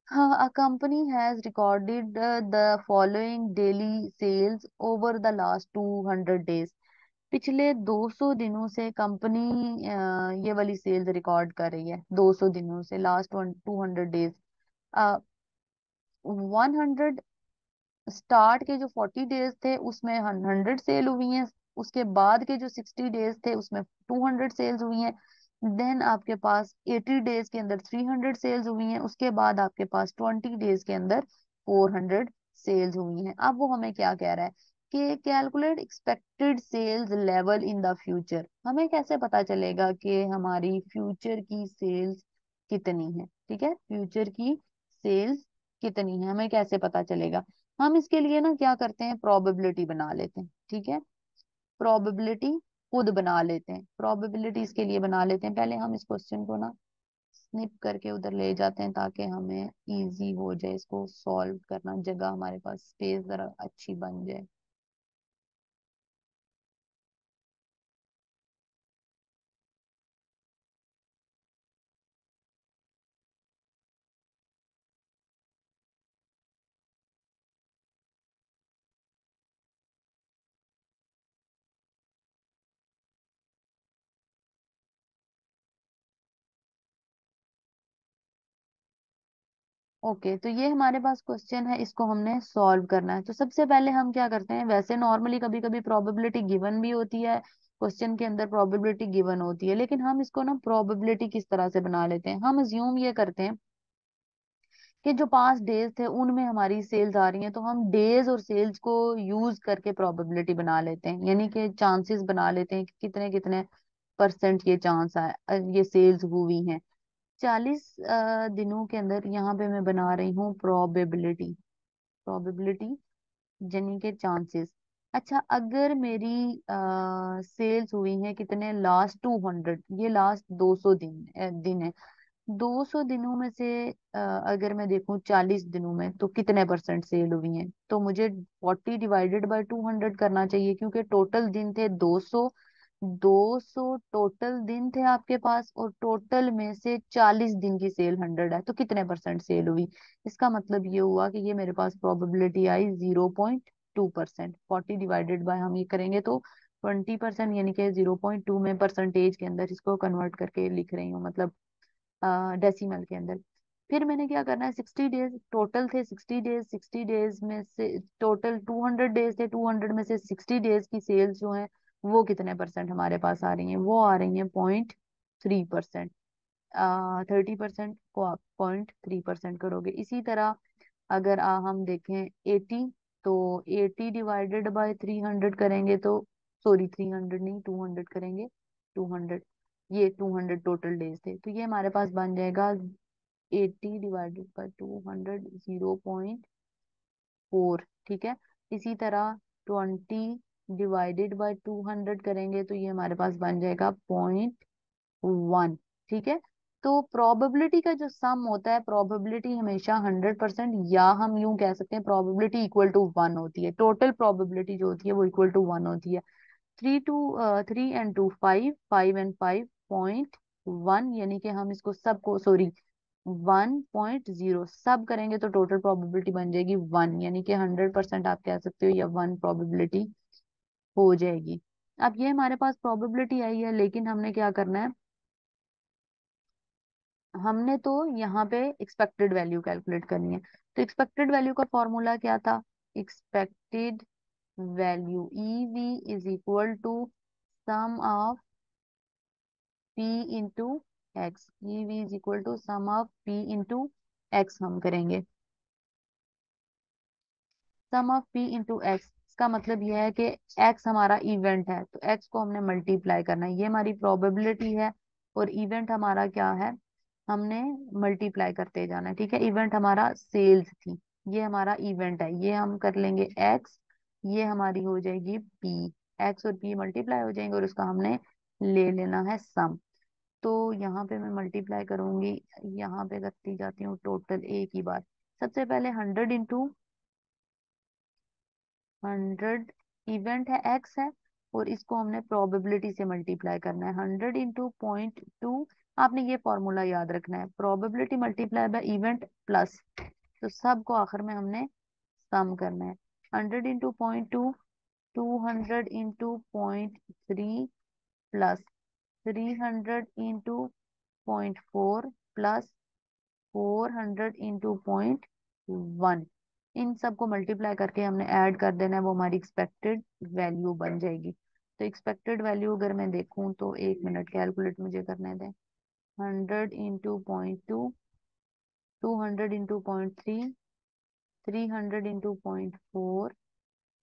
हाँ, a company has recorded the following daily sales over the last 200 days। पिछले 200 दिनों से कंपनी ये वाली सेल्स रिकॉर्ड कर रही है, 200 दिनों से, लास्ट 200 डेज। 100 स्टार्ट के जो 40 डेज थे उसमें 100 सेल हुई हैं, उसके बाद के जो 60 डेज थे उसमें 200 सेल्स हुई हैं, देन आपके पास 80 डेज के अंदर 300 सेल्स हुई हैं, उसके बाद आपके पास 20 डेज के अंदर 400 सेल्स हुई हैं। अब वो हमें क्या कह रहा है कि calculate expected sales level in the future. हमें कैसे पता चलेगा कि हमारी फ्यूचर की सेल्स कितनी है? ठीक है, फ्यूचर की सेल्स कितनी है हमें कैसे पता चलेगा? हम इसके लिए ना क्या करते हैं, प्रोबेबिलिटी बना लेते हैं। ठीक है, प्रोबेबिलिटी खुद बना लेते हैं, प्रोबेबिलिटी इसके लिए बना लेते हैं। पहले हम इस क्वेश्चन को ना स्निप करके उधर ले जाते हैं ताकि हमें इजी हो जाए इसको सॉल्व करना, जगह हमारे पास स्पेस जरा अच्छी बन जाए। ओके, तो ये हमारे पास क्वेश्चन है, इसको हमने सॉल्व करना है। तो सबसे पहले हम क्या करते हैं, वैसे नॉर्मली कभी कभी प्रोबेबिलिटी गिवन भी होती है, क्वेश्चन के अंदर प्रोबेबिलिटी गिवन होती है, लेकिन हम इसको ना प्रोबेबिलिटी किस तरह से बना लेते हैं, हम अज्यूम ये करते हैं कि जो 5 डेज थे उनमें हमारी सेल्स आ रही हैं, तो हम डेज और सेल्स को यूज करके प्रोबेबिलिटी बना लेते हैं, यानी कि चांसेस बना लेते हैं कि कितने कितने परसेंट ये चांस है ये सेल्स हुई हैं 40 दिनों के अंदर। यहाँ पे मैं बना रही हूँ प्रोबेबिलिटी, प्रोबेबिलिटी यानी के चांसेस। अच्छा, अगर मेरी सेल्स हुई है कितने, लास्ट 200, ये लास्ट 200 दिन है, 200 दिनों में से अगर मैं देखूं 40 दिनों में तो कितने परसेंट सेल हुई हैं, तो मुझे 40 डिवाइडेड बाय 200 करना चाहिए, क्योंकि टोटल दिन थे 200। 200 टोटल दिन थे आपके पास, और टोटल में से 40 दिन की सेल 100 है, तो कितने परसेंट सेल हुई? इसका मतलब ये हुआ कि ये मेरे पास प्रोबेबिलिटी आई 0.2%। 40 डिवाइडेड बाय हम ये करेंगे तो 20%, यानी कि 0.2 में परसेंटेज के अंदर इसको कन्वर्ट करके लिख रही हूँ, मतलब डेसिमल के अंदर। फिर मैंने क्या करना है, 60 डेज टोटल थे, 60 डेज, 60 डेज में से टोटल 200 डेज थे, 200 में से 60 डेज की सेल्स जो है वो कितने परसेंट हमारे पास आ रही हैं, वो आ रही हैं 0.3%। 30% को आप 0.3% करोगे। इसी तरह अगर हम देखें 80, तो 80 डिवाइडेड बाय 300 करेंगे तो, सॉरी 300 नहीं 200 करेंगे, 200, ये 200 टोटल डेज थे, तो ये हमारे पास बन जाएगा 80 डिवाइडेड बाय 200, 0.4। ठीक है, इसी तरह 20 डिवाइडेड बाय 200 करेंगे तो ये हमारे पास बन जाएगा 0.1। ठीक है, तो प्रोबेबिलिटी का जो सम होता है, प्रोबेबिलिटी हमेशा 100%, या हम यूं कह सकते हैं प्रोबेबिलिटी इक्वल टू 1 होती है, टोटल प्रोबेबिलिटी जो होती है वो इक्वल टू 1 होती है। 3 एंड 2 5, 5 एंड 5 0.1, यानी कि हम इसको सबको, सॉरी 1.0 सब करेंगे तो टोटल प्रोबेबिलिटी बन जाएगी 1, यानी कि 100% आप कह सकते हो, या 1 प्रोबेबिलिटी हो जाएगी। अब ये हमारे पास प्रोबेबिलिटी आई है, लेकिन हमने क्या करना है, हमने तो यहाँ पे एक्सपेक्टेड वैल्यू कैलकुलेट करनी है। तो एक्सपेक्टेड वैल्यू का फॉर्मूला क्या था, expected value EV is equal to sum of P into X, EV is equal to sum of P into X हम करेंगे। Sum of P into X, इसका मतलब यह है कि एक्स हमारा इवेंट है, तो एक्स को हमने मल्टीप्लाई करना है, ये हमारी प्रोबेबिलिटी है। और इवेंट हमारा क्या है, हमने मल्टीप्लाई करते जाना है। ठीक है, इवेंट हमारा सेल्स थी, ये हमारा इवेंट है, ये हम कर लेंगे एक्स, ये हमारी हो जाएगी पी। एक्स और पी मल्टीप्लाई हो जाएंगे और उसका हमने ले लेना है सम। तो यहाँ पे मैं मल्टीप्लाई करूंगी, यहाँ पे करती जाती हूँ टोटल एक ही बार। सबसे पहले 100 इवेंट है, एक्स है, और इसको हमने प्रोबेबिलिटी से मल्टीप्लाई करना है। 100 × 0.2, आपने ये फॉर्मूला याद रखना है, probability multiply by event plus, तो सबको आखिर में हमने सम करना है। 100 × 0.2, 200 × 0.3 प्लस 300 × 0.4 प्लस 400 × 0.1, इन सबको मल्टीप्लाई करके हमने ऐड कर देना है, वो हमारी एक्सपेक्टेड वैल्यू बन जाएगी। तो एक्सपेक्टेड वैल्यू अगर मैं देखूं तो, एक मिनट कैलकुलेट मुझे करने दें। 100 × 0.2, 200 × 0.3, 300 × 0.4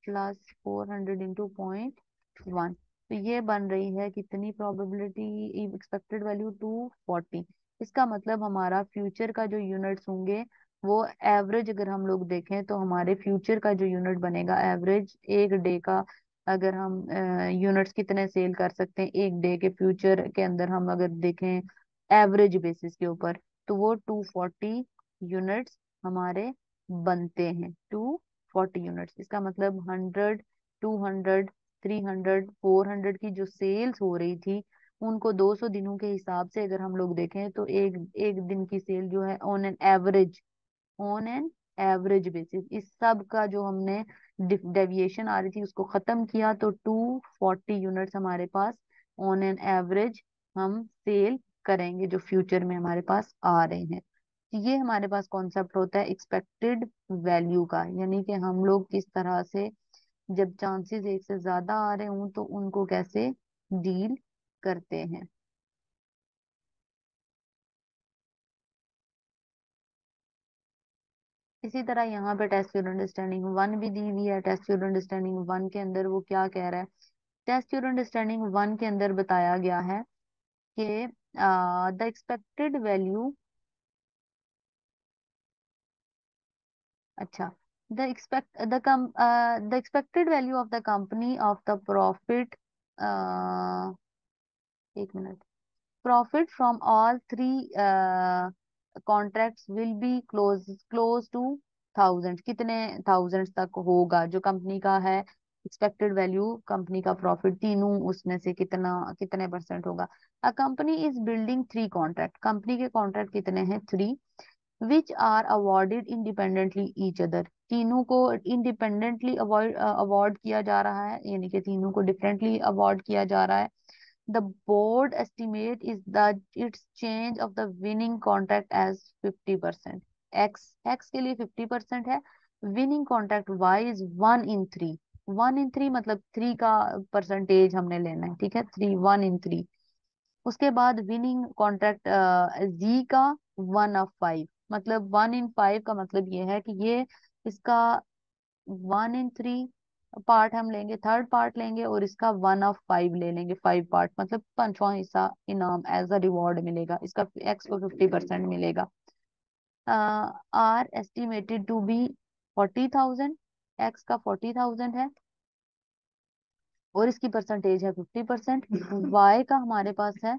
प्लस 400 × 0.1, तो ये बन रही है कितनी प्रोबेबिलिटी, एक्सपेक्टेड वैल्यू 240। इसका मतलब हमारा फ्यूचर का जो यूनिट्स होंगे वो एवरेज, अगर हम लोग देखें तो हमारे फ्यूचर का जो यूनिट बनेगा एवरेज एक डे का, अगर हम यूनिट्स कितने सेल कर सकते हैं एक डे के फ्यूचर के अंदर, हम अगर देखें एवरेज बेसिस के ऊपर, तो वो 240 यूनिट्स हमारे बनते हैं। 240 यूनिट्स, इसका मतलब 100, 200, 300, 400 की जो सेल्स हो रही थी, उनको 200 दिनों के हिसाब से अगर हम लोग देखें तो एक एक दिन की सेल जो है ऑन एन एवरेज बेसिस, इस सब का जो हमने डेविएशन आ रही थी उसको खत्म किया, तो 240 यूनिट्स हमारे पास ऑन एन एवरेज हम सेल करेंगे जो फ्यूचर में हमारे पास आ रहे हैं। तो ये हमारे पास कॉन्सेप्ट होता है एक्सपेक्टेड वैल्यू का, यानी कि हम लोग किस तरह से जब चांसेस एक से ज्यादा आ रहे हों तो उनको कैसे डील करते हैं। इसी तरह यहाँ पे टेस्ट योर अंडरस्टैंडिंग वन भी दी हुई है। टेस्ट योर अंडरस्टैंडिंग वन के अंदर वो क्या कह रहा है, टेस्ट योर अंडरस्टैंडिंग वन के अंदर बताया गया है कि द एक्सपेक्टेड वैल्यू, अच्छा, the expected value of the company of the profit, एक मिनट, profit from all three contracts will be close to thousand, कितने थाउजेंड तक होगा जो कंपनी का है एक्सपेक्टेड वैल्यू, कंपनी का प्रॉफिट तीनों उसमें से कितना कितने परसेंट होगा। A company is building 3 contract, company के कॉन्ट्रैक्ट कितने हैं 3, which are awarded independently each other, तीनों को इंडिपेंडेंटली अवार्ड किया जा रहा है, यानी कि तीनों को डिफरेंटली अवार्ड किया जा रहा है। The board estimate is that its change of the winning contract as 50%. X के लिए 50% है, winning contract Y is 1 in 3, 1 in 3 मतलब 3 का परसेंटेज हमने लेना है। ठीक है, 1 in 3। उसके बाद विनिंग कॉन्ट्रैक्ट Z का 1/5, मतलब 1 in 5 का मतलब ये है कि ये इसका 1 in 3 पार्ट हम लेंगे, थर्ड पार्ट लेंगे, और इसका 1/5 ले लेंगे, 5 पार्ट, मतलब पांचवा हिस्सा इनाम एज अ रिवॉर्ड मिलेगा, इसका एक्स को 50% मिलेगा। Are estimated to be 40,000, X का 40,000 है और इसकी परसेंटेज है 50%। वाई का हमारे पास है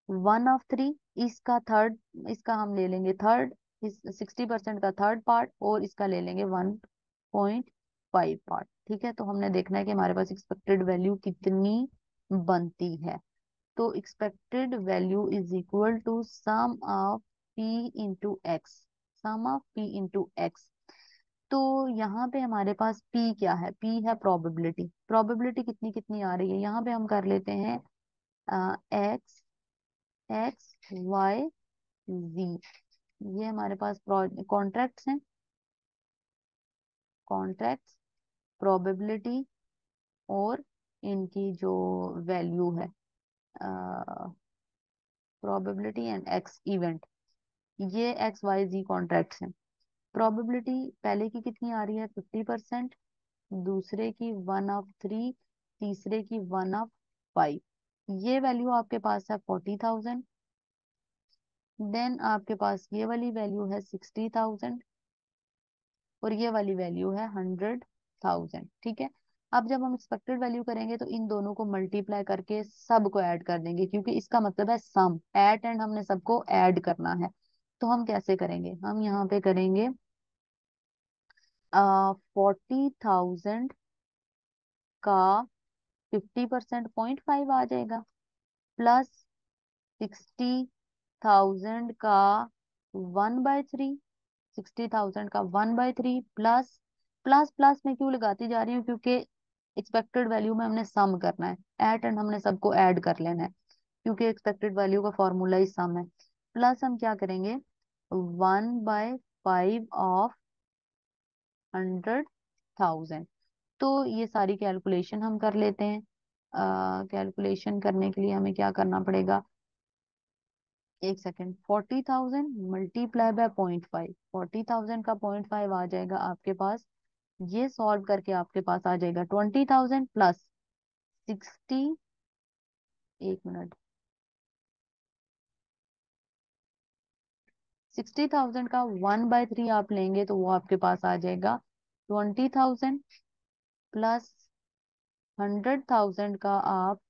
1/3, इसका थर्ड, इसका हम ले लेंगे थर्ड, इस 60% का थर्ड पार्ट, और इसका ले लेंगे 1.5 पार्ट। ठीक है, तो हमने देखना है कि हमारे पास एक्सपेक्टेड वैल्यू कितनी बनती है। तो expected value is equal to sum of P into X, sum of P into X. तो यहाँ पे हमारे पास पी क्या है, पी है प्रोबेबिलिटी, प्रोबेबिलिटी कितनी कितनी आ रही है, यहाँ पे हम कर लेते हैं एक्स, एक्स वाई जी, ये हमारे पास कॉन्ट्रैक्ट्स हैं, कॉन्ट्रैक्ट्स, प्रोबेबिलिटी, और इनकी जो वैल्यू है प्रोबेबिलिटी एंड एक्स इवेंट, ये एक्स वाई जी कॉन्ट्रैक्ट्स हैं। प्रोबेबिलिटी पहले की कितनी आ रही है 50%, दूसरे की 1/3, तीसरे की 1/5। ये वैल्यू आपके पास है 40,000, देन आपके पास ये वाली वैल्यू है 60,000, और ये वाली वैल्यू है 100,000। ठीक है। अब जब हम एक्सपेक्टेड वैल्यू करेंगे तो इन दोनों को मल्टीप्लाई करके सबको ऐड कर देंगे, क्योंकि इसका मतलब है सम, एट एंड हमने सबको ऐड करना है। तो हम कैसे करेंगे, हम यहाँ पे करेंगे 40,000 का 50% 0.5 आ जाएगा, प्लस 60,000 का 1/3, 60,000 का 1/3, प्लस प्लस प्लस में क्यों लगाती जा रही हूँ, क्योंकि एक्सपेक्टेड वैल्यू में हमने सम करना है, एट एंड हमने सबको ऐड कर लेना है, क्योंकि एक्सपेक्टेड वैल्यू का फॉर्मूला ही सम है। प्लस हम क्या करेंगे, 1/5 ऑफ 100,000। तो ये सारी कैलकुलेशन हम कर लेते हैं। कैलकुलेशन करने के लिए हमें क्या करना पड़ेगा, एक सेकेंड, 40,000 मल्टीप्लाई बाय 0.5, 40,000 का 0.5 आ जाएगा आपके पास, ये सॉल्व करके आपके पास आ जाएगा 20,000 प्लस 60, एक मिनट, 60,000 का 1/3 आप लेंगे तो वो आपके पास आ जाएगा 20,000, प्लस 100,000 का आप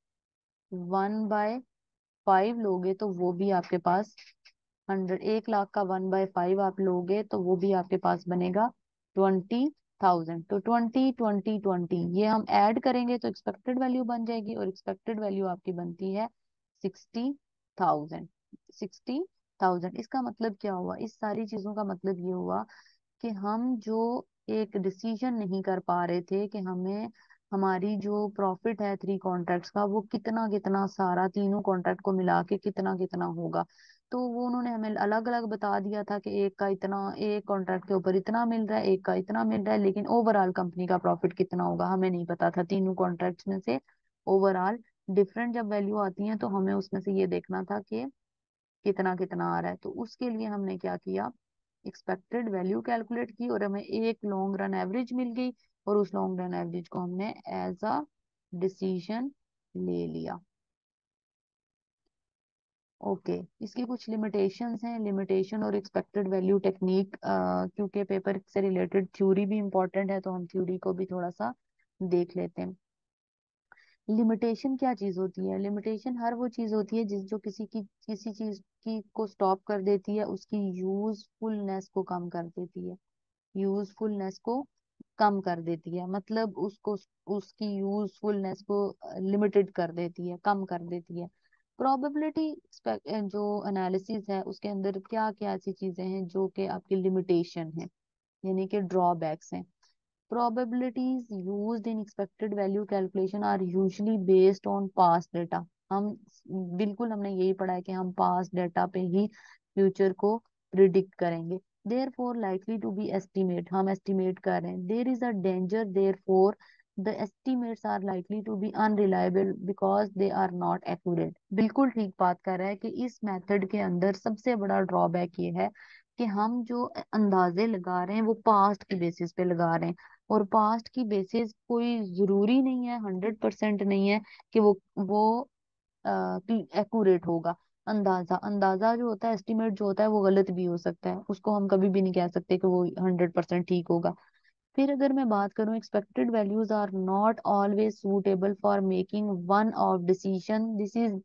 1/5 लोगे तो वो भी आपके पास 1,00,000 का 1/5 आप लोगे तो वो भी आपके पास बनेगा 20,000। तो 20 20 20 ये हम ऐड करेंगे तो एक्सपेक्टेड वैल्यू बन जाएगी, और एक्सपेक्टेड वैल्यू आपकी बनती है 60,000। 60,000 इसका मतलब क्या हुआ, इस सारी चीजों का मतलब ये हुआ कि हम जो एक डिसीजन नहीं कर पा रहे थे कि हमें हमारी जो प्रॉफिट है 3 कॉन्ट्रैक्ट्स का वो कितना कितना सारा तीनों कॉन्ट्रैक्ट को मिला के कितना कितना होगा, तो वो उन्होंने हमें अलग अलग बता दिया था कि एक का इतना, एक कॉन्ट्रैक्ट के ऊपर इतना मिल रहा है, एक का इतना मिल रहा है, लेकिन ओवरऑल कंपनी का प्रॉफिट कितना होगा हमें नहीं पता था। तीनों कॉन्ट्रैक्ट्स में से ओवरऑल डिफरेंट जब वैल्यू आती है तो हमें उसमें से ये देखना था कि कितना कितना आ रहा है। तो उसके लिए हमने क्या किया, एक्सपेक्टेड वैल्यू कैलकुलेट की और हमें एक लॉन्ग रन एवरेज मिल गई, और उस लॉन्ग रन एवरेज को हमने एज अ डिसीजन ले लिया। ओके। इसकी कुछ लिमिटेशंस हैं, लिमिटेशन और एक्सपेक्टेड वैल्यू टेक्निक, क्योंकि पेपर से रिलेटेड थ्योरी भी इंपॉर्टेंट है तो हम थ्योरी को भी थोड़ा सा देख लेते हैं। लिमिटेशन क्या चीज होती है, लिमिटेशन हर वो चीज होती है जिस जो किसी चीज की को स्टॉप कर देती है, उसकी यूजफुलनेस को कम कर देती है, यूजफुलनेस को कम कर देती है, मतलब उसको उसकी यूजफुलनेस को लिमिटेड कर देती है, कम कर देती है। प्रोबेबिलिटी जो एनालिसिस है उसके अंदर क्या क्या ऐसी चीजें हैं जो कि आपकी लिमिटेशन है, यानी कि ड्रॉबैक्स हैं। Probabilities used in expected value calculation are usually based on past data। हम बिल्कुल हमने यही पढ़ा है कि हम past data पे ही फ्यूचर को प्रिडिक्ट करेंगे। Therefore likely to be estimate, हम estimate कर रहे हैं। There is a danger therefore the estimates are likely to be unreliable because they are not accurate। बिल्कुल ठीक बात कर रहा है कि इस मेथड के अंदर सबसे बड़ा ड्रॉबैक ये है कि हम जो अंदाजे लगा रहे हैं वो पास्ट की बेसिस पे लगा रहे हैं, और पास्ट की बेसिस कोई जरूरी नहीं है, 100% नहीं है कि वो एक्यूरेट होगा। अंदाजा अंदाजा जो होता है, एस्टिमेट जो होता है वो गलत भी हो सकता है, उसको हम कभी भी नहीं कह सकते कि वो 100% ठीक होगा। फिर अगर मैं बात करूं, expected values are not always suitable for making one of decision, this is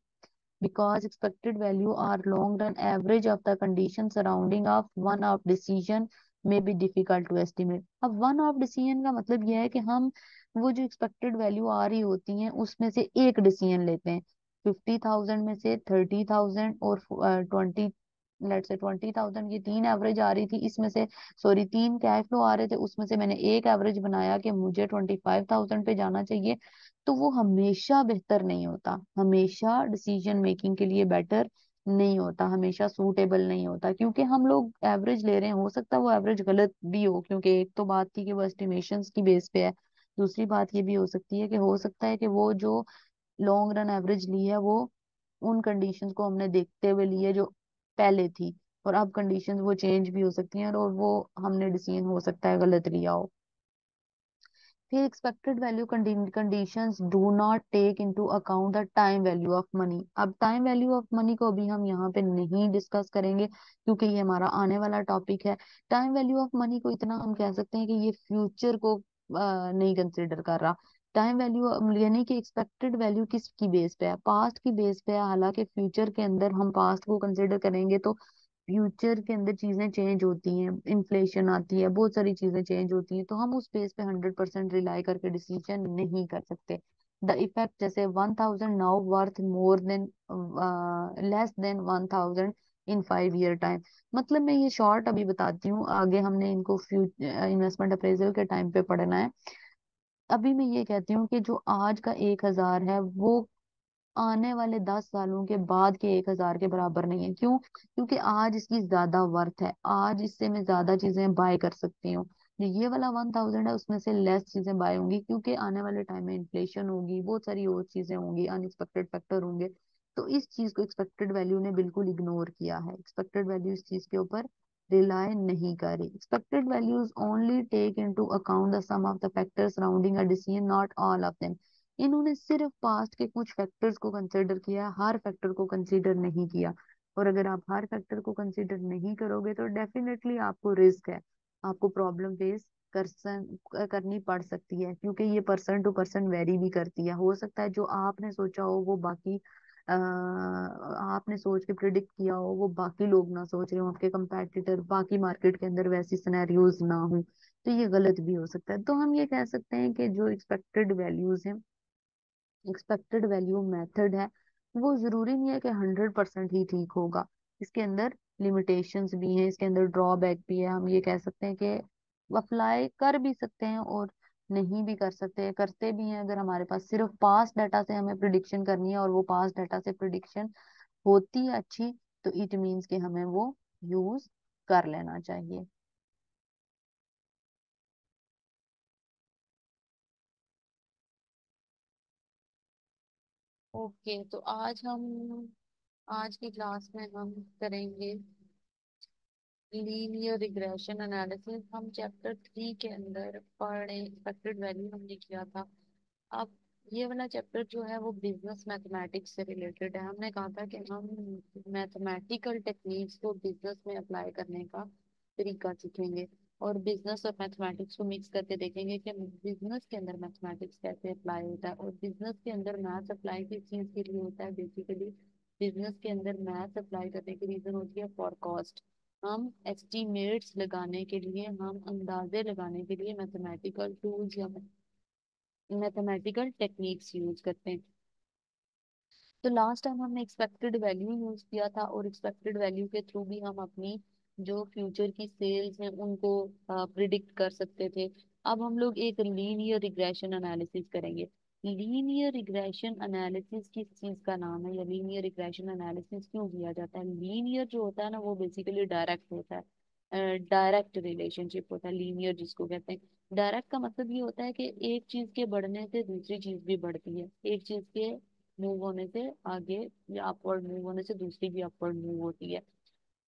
because expected value are long run average of the condition surrounding of one of decision may be difficult to estimate। अब one of decision का मतलब यह है कि हम वो जो expected value आ रही होती है उसमें से एक डिसीजन लेते हैं, 50,000 में से 30,000 और लेट से 20,000 की तीन एवरेज आ रही थी, इसमें से सॉरी तीन कैश फ्लो आ रहे थे, उसमें से मैंने एक एवरेज बनाया कि मुझे 25,000 पे जाना चाहिए। तो वो हमेशा बेहतर नहीं होता, हमेशा डिसीजन मेकिंग के लिए बेटर नहीं होता, हमेशा सूटेबल नहीं होता, क्योंकि हम लोग एवरेज ले रहे हैं, हो सकता है वो एवरेज गलत भी हो, क्योंकि एक तो बात थी कि वो एस्टिमेशंस की बेस पे है, दूसरी बात ये भी हो सकती है कि हो सकता है कि वो जो लॉन्ग रन एवरेज ली है वो उन कंडीशंस को हमने देखते हुए ली है जो पहले थी, और अब कंडीशंस वो चेंज भी हो सकती हैं और वो हमने डिसीजन हो सकता है गलत लिया हो। फिर expected value conditions do not take into account the time value of money. अब टाइम वैल्यू ऑफ मनी को अभी हम यहाँ पे नहीं डिस्कस करेंगे क्योंकि ये हमारा आने वाला टॉपिक है। टाइम वैल्यू ऑफ मनी को इतना हम कह सकते हैं कि ये फ्यूचर को नहीं कंसिडर कर रहा। टाइम वैल्यू यानी कि एक्सपेक्टेड वैल्यू किसकी बेस पे है, पास्ट की बेस पे है। हालांकि फ्यूचर के अंदर हम पास्ट को कंसिडर करेंगे तो फ्यूचर के अंदर चीजें चेंज होती हैं, इन्फ्लेशन आती है, बहुत सारी चीजें चेंज होती हैं, तो हम उस बेस पे 100% रिलाई करके डिसीजन नहीं कर सकते। द इफेक्ट जैसे 1000 now worth more than less than 1000 इन 5 ईयर टाइम। मतलब मैं ये शॉर्ट अभी बताती हूँ, आगे हमने इनको इन्वेस्टमेंट अप्रेजल के टाइम पे पढ़ना है। अभी मैं ये कहती हूँ कि जो आज का 1000 है वो आने वाले 10 सालों के बाद के 1000 के बराबर नहीं है। क्यों? क्योंकि आज इसकी ज्यादा वर्थ है, आज इससे मैं ज्यादा चीजें बाय कर सकती हूँ। जो ये वाला 1000 है उसमें से लेस चीजें बाय होंगी क्योंकि आने वाले टाइम में इन्फ्लेशन होगी, बहुत सारी और चीजें होंगी, अनएक्सपेक्टेड फैक्टर होंगे। तो इस चीज को एक्सपेक्टेड वैल्यू ने बिल्कुल इग्नोर किया है। एक्सपेक्टेड वैल्यू इस चीज के ऊपर रिलाय नहीं कर रही। Expected values only take into account the sum of the factors surrounding a decision, not all of them. इन्होंने सिर्फ पास्ट के कुछ फैक्टर्स को कंसिडर किया, हर फैक्टर को कंसिडर नहीं किया। और अगर आप हर फैक्टर को कंसिडर नहीं करोगे तो डेफिनेटली आपको रिस्क है, आपको प्रॉब्लम फेस करनी पड़ सकती है क्योंकि ये पर्सन टू पर्सन वेरी भी करती है। हो सकता है जो आपने सोचा हो वो बाकी आपने सोच के प्रिडिक्ट किया हो वो बाकी लोग ना सोच रहे हो, आपके कंपेटिटर बाकी मार्केट के अंदर वैसी सिनेरियोज ना हो, तो ये गलत भी हो सकता है। तो हम ये कह सकते हैं कि जो एक्सपेक्टेड वैल्यूज हैं, एक्सपेक्टेड वैल्यू मेथड है, वो जरूरी नहीं है कि 100% ही ठीक होगा। इसके अंदर लिमिटेशंस भी हैं, इसके अंदर ड्रॉबैक भी है। हम ये कह सकते हैं कि अप्लाई कर भी सकते हैं और नहीं भी कर सकते, करते भी हैं। अगर हमारे पास सिर्फ पास्ट डाटा से हमें प्रिडिक्शन करनी है और वो पास्ट डाटा से प्रिडिक्शन होती है अच्छी, तो इट मीन्स कि हमें वो यूज कर लेना चाहिए। ओके, तो आज की क्लास में हम करेंगे लीनियर रिग्रेशन एनालिसिस। हम चैप्टर 3 के अंदर पढ़े, एक्सपेक्टेड वैल्यू हमने किया था। अब ये वाला चैप्टर जो है वो बिजनेस मैथमेटिक्स से रिलेटेड है। हमने कहा था कि हम मैथमेटिकल टेक्निक्स को बिजनेस में अप्लाई करने का तरीका सीखेंगे और बिजनेस और मैथमेटिक्स को मिक्स करके देखेंगे कि बिजनेस के अंदर मैथमेटिक्स कैसे अप्लाई होता है और बिजनेस के अंदर मैथ्स अप्लाई किस चीज के लिए होता है। बेसिकली बिजनेस के अंदर मैथ्स अप्लाई करने की रीजन होती है फॉर कॉस्ट। हम एस्टिमेट्स लगाने के लिए, हम अंदाजे लगाने के लिए मैथमेटिकल टूल्स या मैथमेटिकल टेक्निक्स यूज करते हैं। तो लास्ट टाइम हमने एक्सपेक्टेड वैल्यू यूज किया था और एक्सपेक्टेड वैल्यू के थ्रू भी हम अपनी जो फ्यूचर की सेल्स हैं उनको प्रिडिक्ट कर सकते थे। अब हम लोग एक लीनियर रिग्रेशन एनालिसिस करेंगे। लीनियर रिग्रेशन एनालिसिस किस चीज का नाम है या लीनियर रिग्रेशन एनालिसिस क्यों किया जाता है? लीनियर जो होता है ना वो बेसिकली डायरेक्ट होता है, डायरेक्ट रिलेशनशिप होता है लीनियर जिसको कहते हैं। डायरेक्ट का मतलब ये होता है कि एक चीज के बढ़ने से दूसरी चीज भी बढ़ती है, एक चीज के मूव होने से आगे या अपवर्ड मूव होने से दूसरी भी अपवर्ड मूव होती है।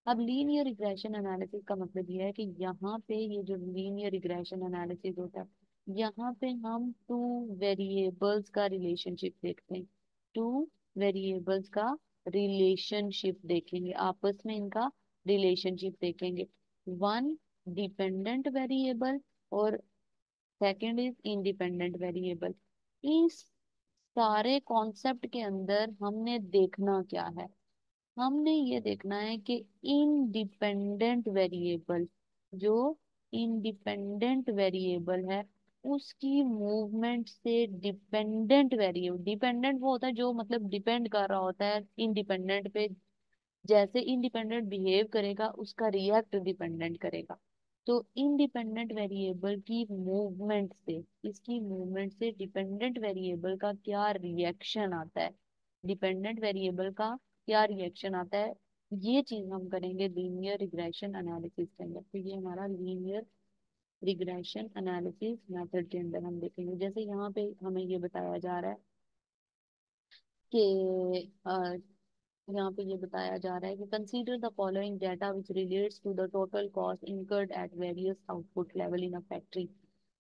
अब लीनियर रिग्रेशन एनालिसिस का मतलब ये है कि यहाँ पे ये जो लीनियर रिग्रेशन एनालिसिस होता है, यहाँ पे हम टू वेरिएबल्स का रिलेशनशिप देखते हैं। टू वेरिएबल्स का रिलेशनशिप देखेंगे, आपस में इनका रिलेशनशिप देखेंगे। वन डिपेंडेंट वेरिएबल और सेकंड इज इंडिपेंडेंट वेरिएबल। इस सारे कॉन्सेप्ट के अंदर हमने देखना क्या है? हमने ये देखना है कि इंडिपेंडेंट वेरिएबल, जो इंडिपेंडेंट वेरिएबल है उसकी मूवमेंट से डिपेंडेंट वेरिएबल, डिपेंडेंट वो होता है जो मतलब डिपेंड कर रहा होता है इंडिपेंडेंट पे, जैसे इंडिपेंडेंट बिहेव करेगा उसका रिएक्ट डिपेंडेंट करेगा। तो इंडिपेंडेंट वेरिएबल की मूवमेंट से, इसकी मूवमेंट से डिपेंडेंट वेरिएबल का क्या रिएक्शन आता है, डिपेंडेंट वेरिएबल का क्या रिएक्शन आता है, ये चीज हम करेंगे लीनियर रिग्रेशन एनालिसिस के अंदर। तो ये हमारा लीनियर रिग्रेशन एनालिसिस मेथड के अंदर हम देखेंगे। जैसे यहाँ पे हमें ये बताया जा रहा है कि यहाँ पे ये बताया जा रहा है कि consider the following data which relates to the total cost incurred at various output level in a factory.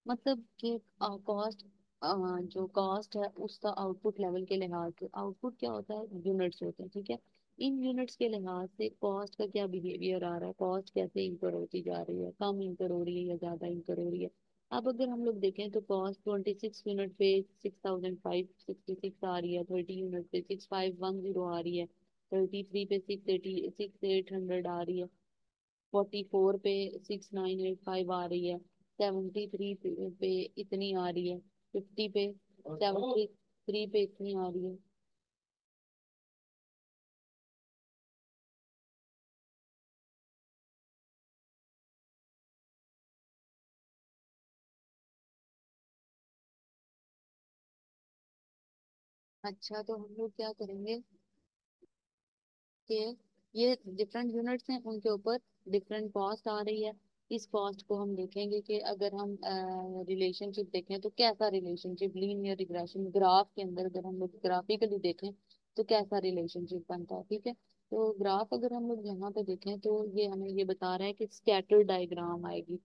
मतलब कि कॉस्ट, जो कॉस्ट है उसका आउटपुट लेवल के लिहाज से, आउटपुट क्या होता है, यूनिट्स होते हैं, ठीक है। इन यूनिट्स के लिहाज से कॉस्ट का क्या बिहेवियर आ रहा है, कॉस्ट कैसे इंकर होती जा रही है, कम इंकर हो रही है या ज्यादा इंकर हो रही है। अब अगर हम लोग देखें तो कॉस्ट 26 यूनिट पे 6566 आ रही है, 30 यूनिट पे 6510 आ रही है, 33 पे 6800 आ रही है, 44 पे 6985 आ रही है, 73 पे इतनी आ रही है, 50 पे 73 पे इतनी आ रही है। अच्छा, तो हम लोग क्या करेंगे कि ये डिफरेंट यूनिट्स हैं, उनके ऊपर डिफरेंट कॉस्ट आ रही है। इस कॉस्ट को हम देखेंगे कि अगर हम रिलेशनशिप देखें तो कैसा रिलेशनशिप, लीनियर रिग्रेशन ग्राफ के अंदर अगर हम लोग ग्राफिकली देखें तो कैसा रिलेशनशिप बनता है, ठीक है। तो ग्राफ अगर हम लोग यहाँ पे देखें तो ये हमें ये बता रहा है कि स्कैटर डायग्राम आएगी।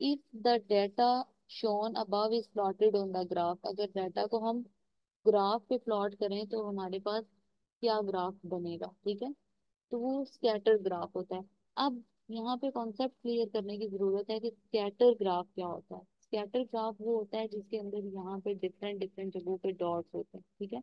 If the data shown above is plotted on the graph, अगर डाटा को हम ग्राफ पे प्लॉट करें तो हमारे पास क्या ग्राफ बनेगा, ठीक है। तो वो स्कैटर ग्राफ होता है। अब यहाँ पे कॉन्सेप्ट क्लियर करने की जरूरत है कि स्कैटर ग्राफ क्या होता है। स्कैटर ग्राफ वो होता है जिसके अंदर यहाँ पे डिफरेंट डिफरेंट जगहों पे डॉट्स होते हैं, ठीक है।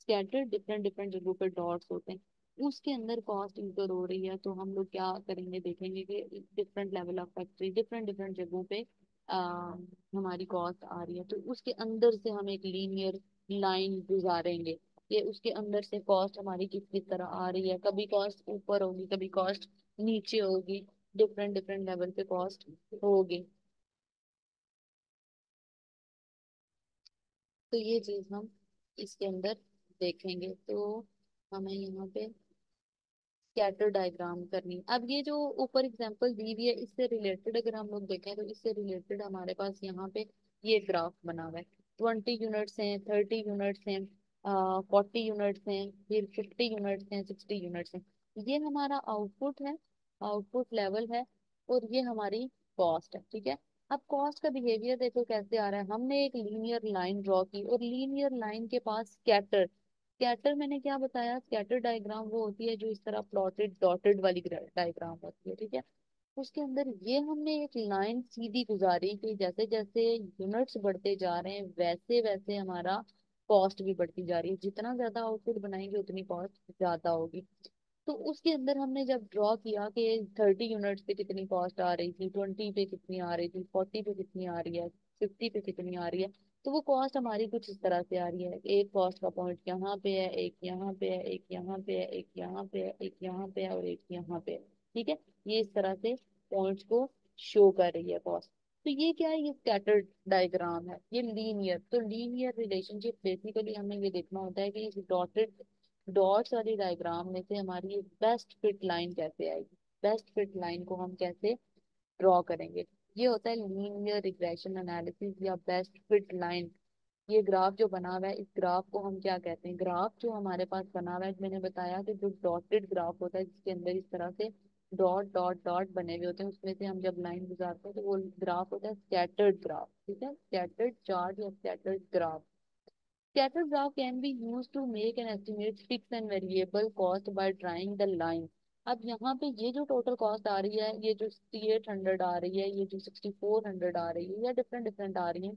स्कैटर डिफरेंट डिफरेंट जगहों पे डॉट्स होते हैं, उसके अंदर कॉस्ट इंकर हो रही है, तो हम लोग क्या करेंगे, देखेंगे कि different level of factory different different जगहों पे हमारी कॉस्ट आ रही है, तो उसके अंदर से हम एक लीनियर लाइन गुजारेंगे कि उसके अंदर से कॉस्ट हमारी किस किस तरह आ रही है, कभी कॉस्ट ऊपर होगी, कभी कॉस्ट नीचे होगी, डिफरेंट डिफरेंट लेवल पे कॉस्ट होगी। तो ये चीज हम इसके अंदर देखेंगे। तो हमें यहाँ पे स्कैटर डायग्राम करनी। अब ये जो ऊपर एग्जांपल दी हुई है इससे रिलेटेड अगर हम लोग देखें तो इससे रिलेटेड हमारे पास यहाँ पे ये ग्राफ बना हुआ है। 20 यूनिट्स हैं, 30 यूनिट्स हैं, 40 यूनिट्स हैं, फिर 50 यूनिट्स हैं, 60 यूनिट्स हैं। ये हमारा आउटपुट है, आउटपुट लेवल है, और ये हमारी कॉस्ट है, ठीक है। अब कॉस्ट का बिहेवियर देखो कैसे आ रहा है, हमने एक लीनियर लाइन ड्रॉ की और लीनियर लाइन के पास स्कैटर, स्कैटर मैंने क्या बताया, स्कैटर डायग्राम वो होती है जो इस तरह प्लॉटेड डॉटेड वाली डायग्राम होती है, ठीक है। उसके अंदर ये हमने एक लाइन सीधी गुजारी कि जैसे जैसे यूनिट्स बढ़ते जा रहे हैं वैसे वैसे हमारा कॉस्ट भी बढ़ती जा रही है, जितना ज्यादा आउटपुट बनाएंगे उतनी कॉस्ट ज्यादा होगी। तो उसके अंदर हमने जब ड्रॉ किया कि 30 यूनिट्स पे कितनी कॉस्ट आ रही थी, 20 पे कितनी आ रही थी, 40 पे कितनी आ रही है, 50 पे कितनी आ रही है, तो वो कॉस्ट हमारी कुछ इस तरह से आ रही है। एक कॉस्ट का पॉइंट यहाँ पे है, एक यहाँ पे है, एक यहाँ पे है, एक यहाँ पे है, एक यहाँ पे है और एक यहाँ पे है, ठीक है। ये इस तरह से पॉइंट्स को शो कर रही है कॉस्ट। तो ये क्या है, ये स्कैटर्ड डायग्राम है, ये लीनियर। तो लीनियर रिलेशनशिप बेसिकली हमें ये देखना होता है कि इस डॉटेड डॉट्स वाली डायग्राम में से हमारी बेस्ट फिट लाइन कैसे आएगी, बेस्ट फिट लाइन को हम कैसे ड्रॉ करेंगे। ये होता है लीनियर रिग्रेशन एनालिसिस या बेस्ट फिट लाइन। ये ग्राफ जो बना हुआ है इस ग्राफ को हम क्या कहते हैं, ग्राफ जो हमारे पास बना हुआ है मैंने बताया कि जो डॉटेड ग्राफ होता है जिसके अंदर इस तरह से डॉट डॉट डॉट बने हुए होते हैं, उसमें से हम जब लाइन गुजारते हैं तो वो ग्राफ होता है स्कैटर्ड ग्राफ, ठीक है, स्कैटर्ड चार्ट या scattered graph. Scatter graph can be used to make an estimate fixed and variable cost by drawing the line। अब यहाँ पे ये जो टोटल कॉस्ट आ रही है, ये जो 6800 आ रही है, ये जो 6400 आ रही है, या डिफरेंट डिफरेंट आ रही है,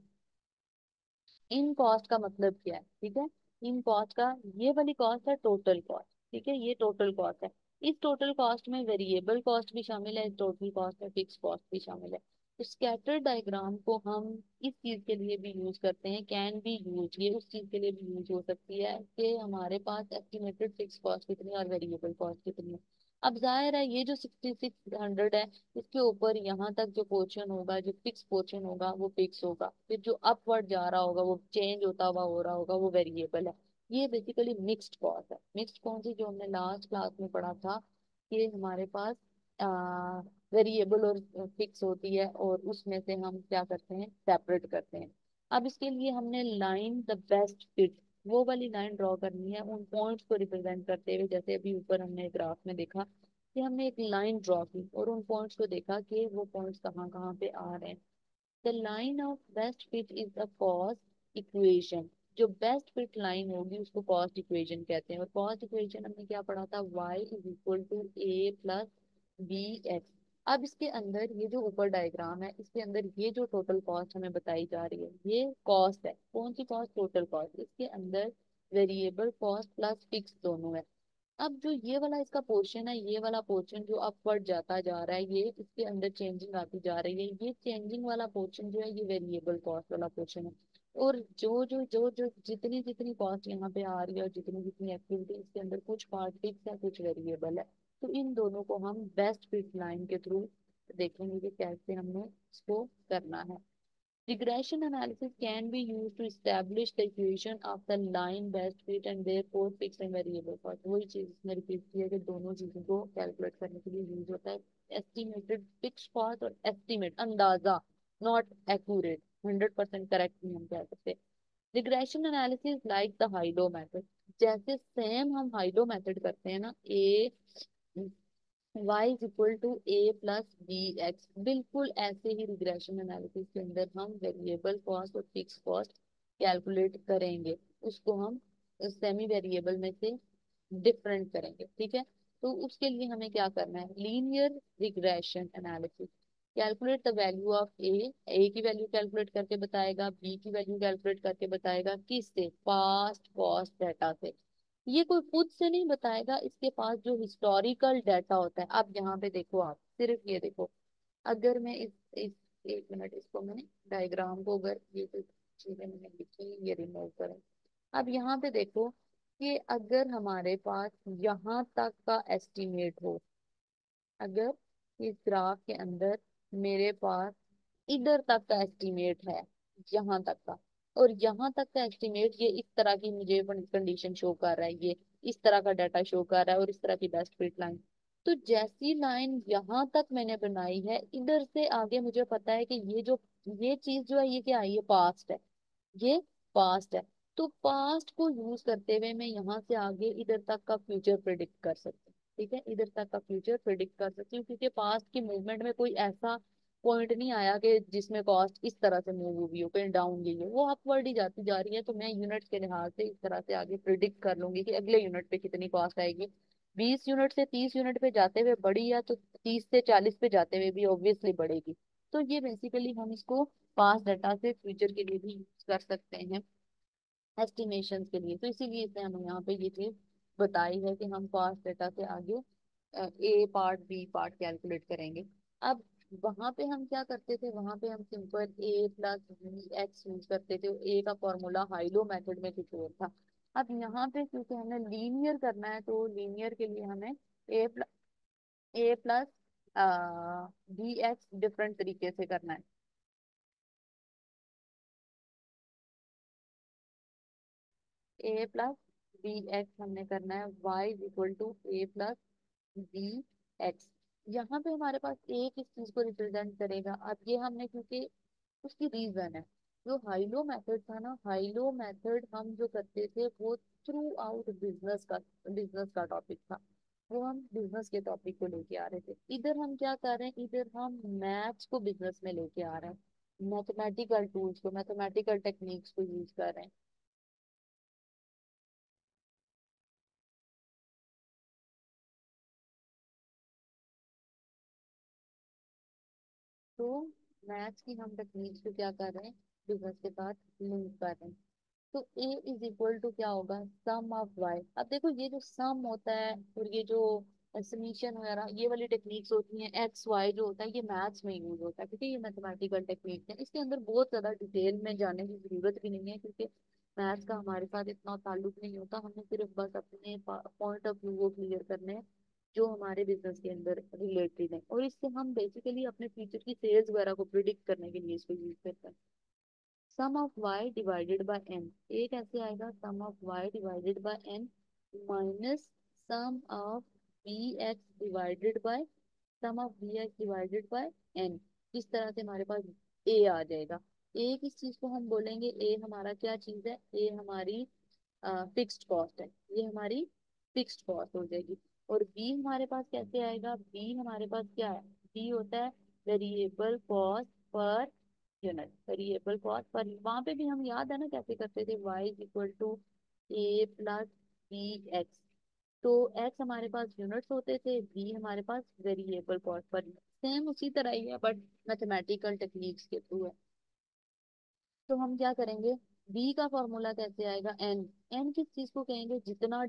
इन कॉस्ट का मतलब क्या है, ठीक है। इन कॉस्ट का, ये वाली कॉस्ट है टोटल कॉस्ट, ठीक है, ये टोटल कॉस्ट है। इस टोटल कॉस्ट में वेरिएबल कॉस्ट भी शामिल है, इस टोटल कॉस्ट में फिक्स कॉस्ट भी शामिल है। तो स्कैटर डायग्राम को हम इस चीज के लिए भी यूज करते हैं, कैन बी यूज, ये उस चीज के लिए भी यूज हो सकती है कि हमारे पास एस्टिमेटेड फिक्स कॉस्ट कितनी है और वेरिएबल कॉस्ट कितनी है। अब जाहिर है ये जो 6600 है इसके ऊपर यहाँ तक जो पोर्शन होगा, जो फिक्स पोर्शन होगा वो फिक्स होगा, फिर जो अपवर्ड जा रहा होगा वो चेंज होता हुआ हो रहा होगा वो वेरिएबल है। ये बेसिकली मिक्स्ड कॉस्ट है। मिक्स्ड कौन सी, जो हमने लास्ट क्लास में पढ़ा था कि हमारे पास वेरिएबल और फिक्स होती है और उसमें से हम क्या करते हैं, सेपरेट करते हैं। अब इसके लिए हमने लाइन द बेस्ट फिट वो वाली लाइन ड्रॉ करनी है उन पॉइंट्स को रिप्रेजेंट करते हुए, जैसे अभी ऊपर हमने ग्राफ में देखा कि हमने एक लाइन ड्रॉ की और उन पॉइंट्स को देखा कि वो पॉइंट्स कहाँ कहाँ पे आ रहे हैं। The line of best fit is the cost equation. जो बेस्ट फिट लाइन होगी उसको कॉस्ट इक्वेशन कहते हैं। और कॉस्ट इक्वेशन हमने क्या पढ़ा था, y is equal to A plus B X. अब इसके अंदर ये जो ऊपर डायग्राम है, इसके अंदर ये जो टोटल कॉस्ट हमें बताई जा रही है, ये कॉस्ट है। कौन सी कॉस्ट? Total cost. इसके अंदर वेरिएबल कॉस्ट प्लस फिक्स दोनों है। अब जो ये वाला इसका पोर्शन है, ये वाला पोर्शन जो अपवर्ड जाता जा रहा है, ये इसके अंदर चेंजिंग आती जा रही है, ये चेंजिंग वाला पोर्शन जो है ये वेरिएबल कॉस्ट वाला पोर्शन है। और जो जितनी जितनी कॉस्ट यहाँ पे आ रही है और जितनी जितनी एक्टिविटी, इसके अंदर कुछ पार्ट फिक्स है कुछ वेरिएबल है। तो इन दोनों को हम बेस्ट फिट लाइन के थ्रू देखेंगे कि कैसे हमने इसको करना है। Regression analysis can be used to establish the equation of the line best fit and therefore fixed and variable cost। वही चीज इसमें रिपीट की है कि दोनों चीजों को कैलकुलेट करने के लिए यूज होता है। एस्टिमेटेड फिक्स कॉस्ट और एस्टिमेट अंदाजा, नॉट एक्यूरेट, 100% करेक्ट नहीं हम कह सकते। Regression analysis like the high low method, जैसे सेम हम हाइलो मेथड करते हैं ना, A y is equal to A plus B X, बिल्कुल ऐसे ही रिग्रेशन एनालिसिस के अंदर हम वेरिएबल कॉस्ट और फिक्स कॉस्ट कैलकुलेट करेंगे। उसको हम सेमी वेरिएबल में से डिफरेंट करेंगे, ठीक है। तो उसके लिए हमें क्या करना है, linear regression analysis. Calculate the value of A की वैल्यू कैलकुलेट करके बताएगा, बी की वैल्यू कैलकुलेट करके बताएगा, किससे? पास्ट कॉस्ट डाटा से। ये कोई खुद से नहीं बताएगा, इसके पास जो हिस्टोरिकल डाटा होता है। अब यहाँ पे देखो, आप सिर्फ ये देखो, अगर मैं इस एक मिनट, इसको मैंने डायग्राम को, अगर ये जो चीजें मैंने लिखी ये रिमूव करें। अब यहाँ पे देखो कि अगर हमारे पास यहाँ तक का एस्टिमेट हो, अगर इस ग्राफ के अंदर मेरे पास इधर तक का एस्टिमेट है, यहाँ तक का, और यहाँ तक का एस्टिमेट ये इस तरह की मुझे कंडीशन शो कर रहा है, ये इस तरह का डाटा शो कर रहा है और इस तरह की बेस्ट फिट लाइन। तो जैसी लाइन यहाँ तक मैंने बनाई है, इधर से आगे मुझे पता है कि ये जो ये चीज जो है ये क्या है, ये पास्ट है, ये पास्ट है। तो पास्ट को यूज करते हुए मैं यहाँ से आगे इधर तक का फ्यूचर प्रिडिक्ट कर सकती हूँ, ठीक है। इधर तक का फ्यूचर प्रिडिक्ट कर सकती हूँ क्योंकि पास्ट की मूवमेंट में कोई ऐसा पॉइंट नहीं आया कि जिसमें कॉस्ट इस तरह से मूव हुई हो, कहीं डाउन गई हो, वो अपवर्ड ही जाती जा रही है। तो मैं यूनिट्स के लिहाज से इस तरह से आगे प्रिडिक्ट कर लूंगी कि अगले यूनिट पे कितनी कॉस्ट आएगी। 20 यूनिट से 30 यूनिट पे जाते हुए बढ़ी है तो 30 से 40 पे जाते हुए भी ऑब्वियसली बढ़ेगी। तो ये बेसिकली हम इसको पास्ट डाटा से फ्यूचर के लिए भी यूज कर सकते हैं एस्टिमेशन के लिए। तो इसीलिए इसने हमें यहाँ पे ये चीज बताई है कि हम पास्ट डेटा से आगे ए पार्ट बी पार्ट कैलकुलेट करेंगे। अब वहां पे हम क्या करते थे, वहां पे हम सिंपल ए प्लस बी एक्स यूज करते थे। ए का फॉर्मूला हाइलो मेथड में कुछ और था। अब यहाँ पे क्योंकि हमें लीनियर करना है, तो लीनियर के लिए हमें ए प्लस बी एक्स डिफरेंट तरीके से करना है। ए प्लस बी एक्स हमने करना है, Y is equal to A plus B X. यहाँ पे हमारे पास ए किस चीज को रिप्रेजेंट करेगा, अब ये हमने क्योंकि उसकी रीजन है, जो हाइलो मेथड था ना, हाइलो मेथड हम जो करते थे वो थ्रू आउट बिजनेस का टॉपिक था, वो हम बिजनेस के टॉपिक को लेके आ रहे थे। इधर हम क्या कर रहे हैं, इधर हम मैथ्स को बिजनेस में लेके आ रहे हैं, मैथमेटिकल टूल्स को, मैथमेटिकल टेक्निक्स को यूज कर रहे हैं। तो मैथ्स की हम टेक्निक्स को क्या कर रहे हैं, बिजनेस के साथ लिंक कर रहे हैं। तो ए इज इक्वल टू क्या होगा, सम ऑफ वाई। अब देखो ये जो सम होता है और ये जो समीशन वगैरह ये वाली टेक्निक्स होती हैं, एक्स वाई जो होता है, ये मैथ्स में यूज होता है क्योंकि ये मैथमेटिकल टेक्निक है। इसके अंदर बहुत ज्यादा डिटेल में जाने की जरूरत भी नहीं है क्योंकि मैथ्स का हमारे साथ इतना ताल्लुक नहीं होता। हमें सिर्फ बस अपने पॉइंट ऑफ व्यू को क्लियर करने हैं जो हमारे बिजनेस के अंदर रिलेटेड है, और इससे हम बेसिकली अपने फ्यूचर की सेल्स वगैरह को प्रिडिक्ट करने के लिए इसको यूज करते हैं। Sum of Y divided by N, ये कैसे आएगा, sum of Y divided by N minus sum of B X divided by sum of B X divided by N. इस तरह से हमारे पास ए आ जाएगा। ए किस चीज को हम बोलेंगे, ए हमारा क्या चीज है, ए हमारी फिक्स्ड कॉस्ट है, ये हमारी फिक्स्ड कॉस्ट हो जाएगी। और बी हमारे पास कैसे आएगा, बी हमारे पास क्या है, बी होता है variable cost per unit variable cost पर। वहां पे भी हम याद है ना कैसे करते थे, y is equal to A plus B X. तो x हमारे पास यूनिट्स होते थे, b हमारे पास वेरिएबल कॉस्ट पर। सेम उसी तरह ही है बट मैथमेटिकल टेक्निक्स के थ्रू है। तो हम क्या करेंगे, b का फॉर्मूला कैसे आएगा, n किस चीज को कहेंगे, जितना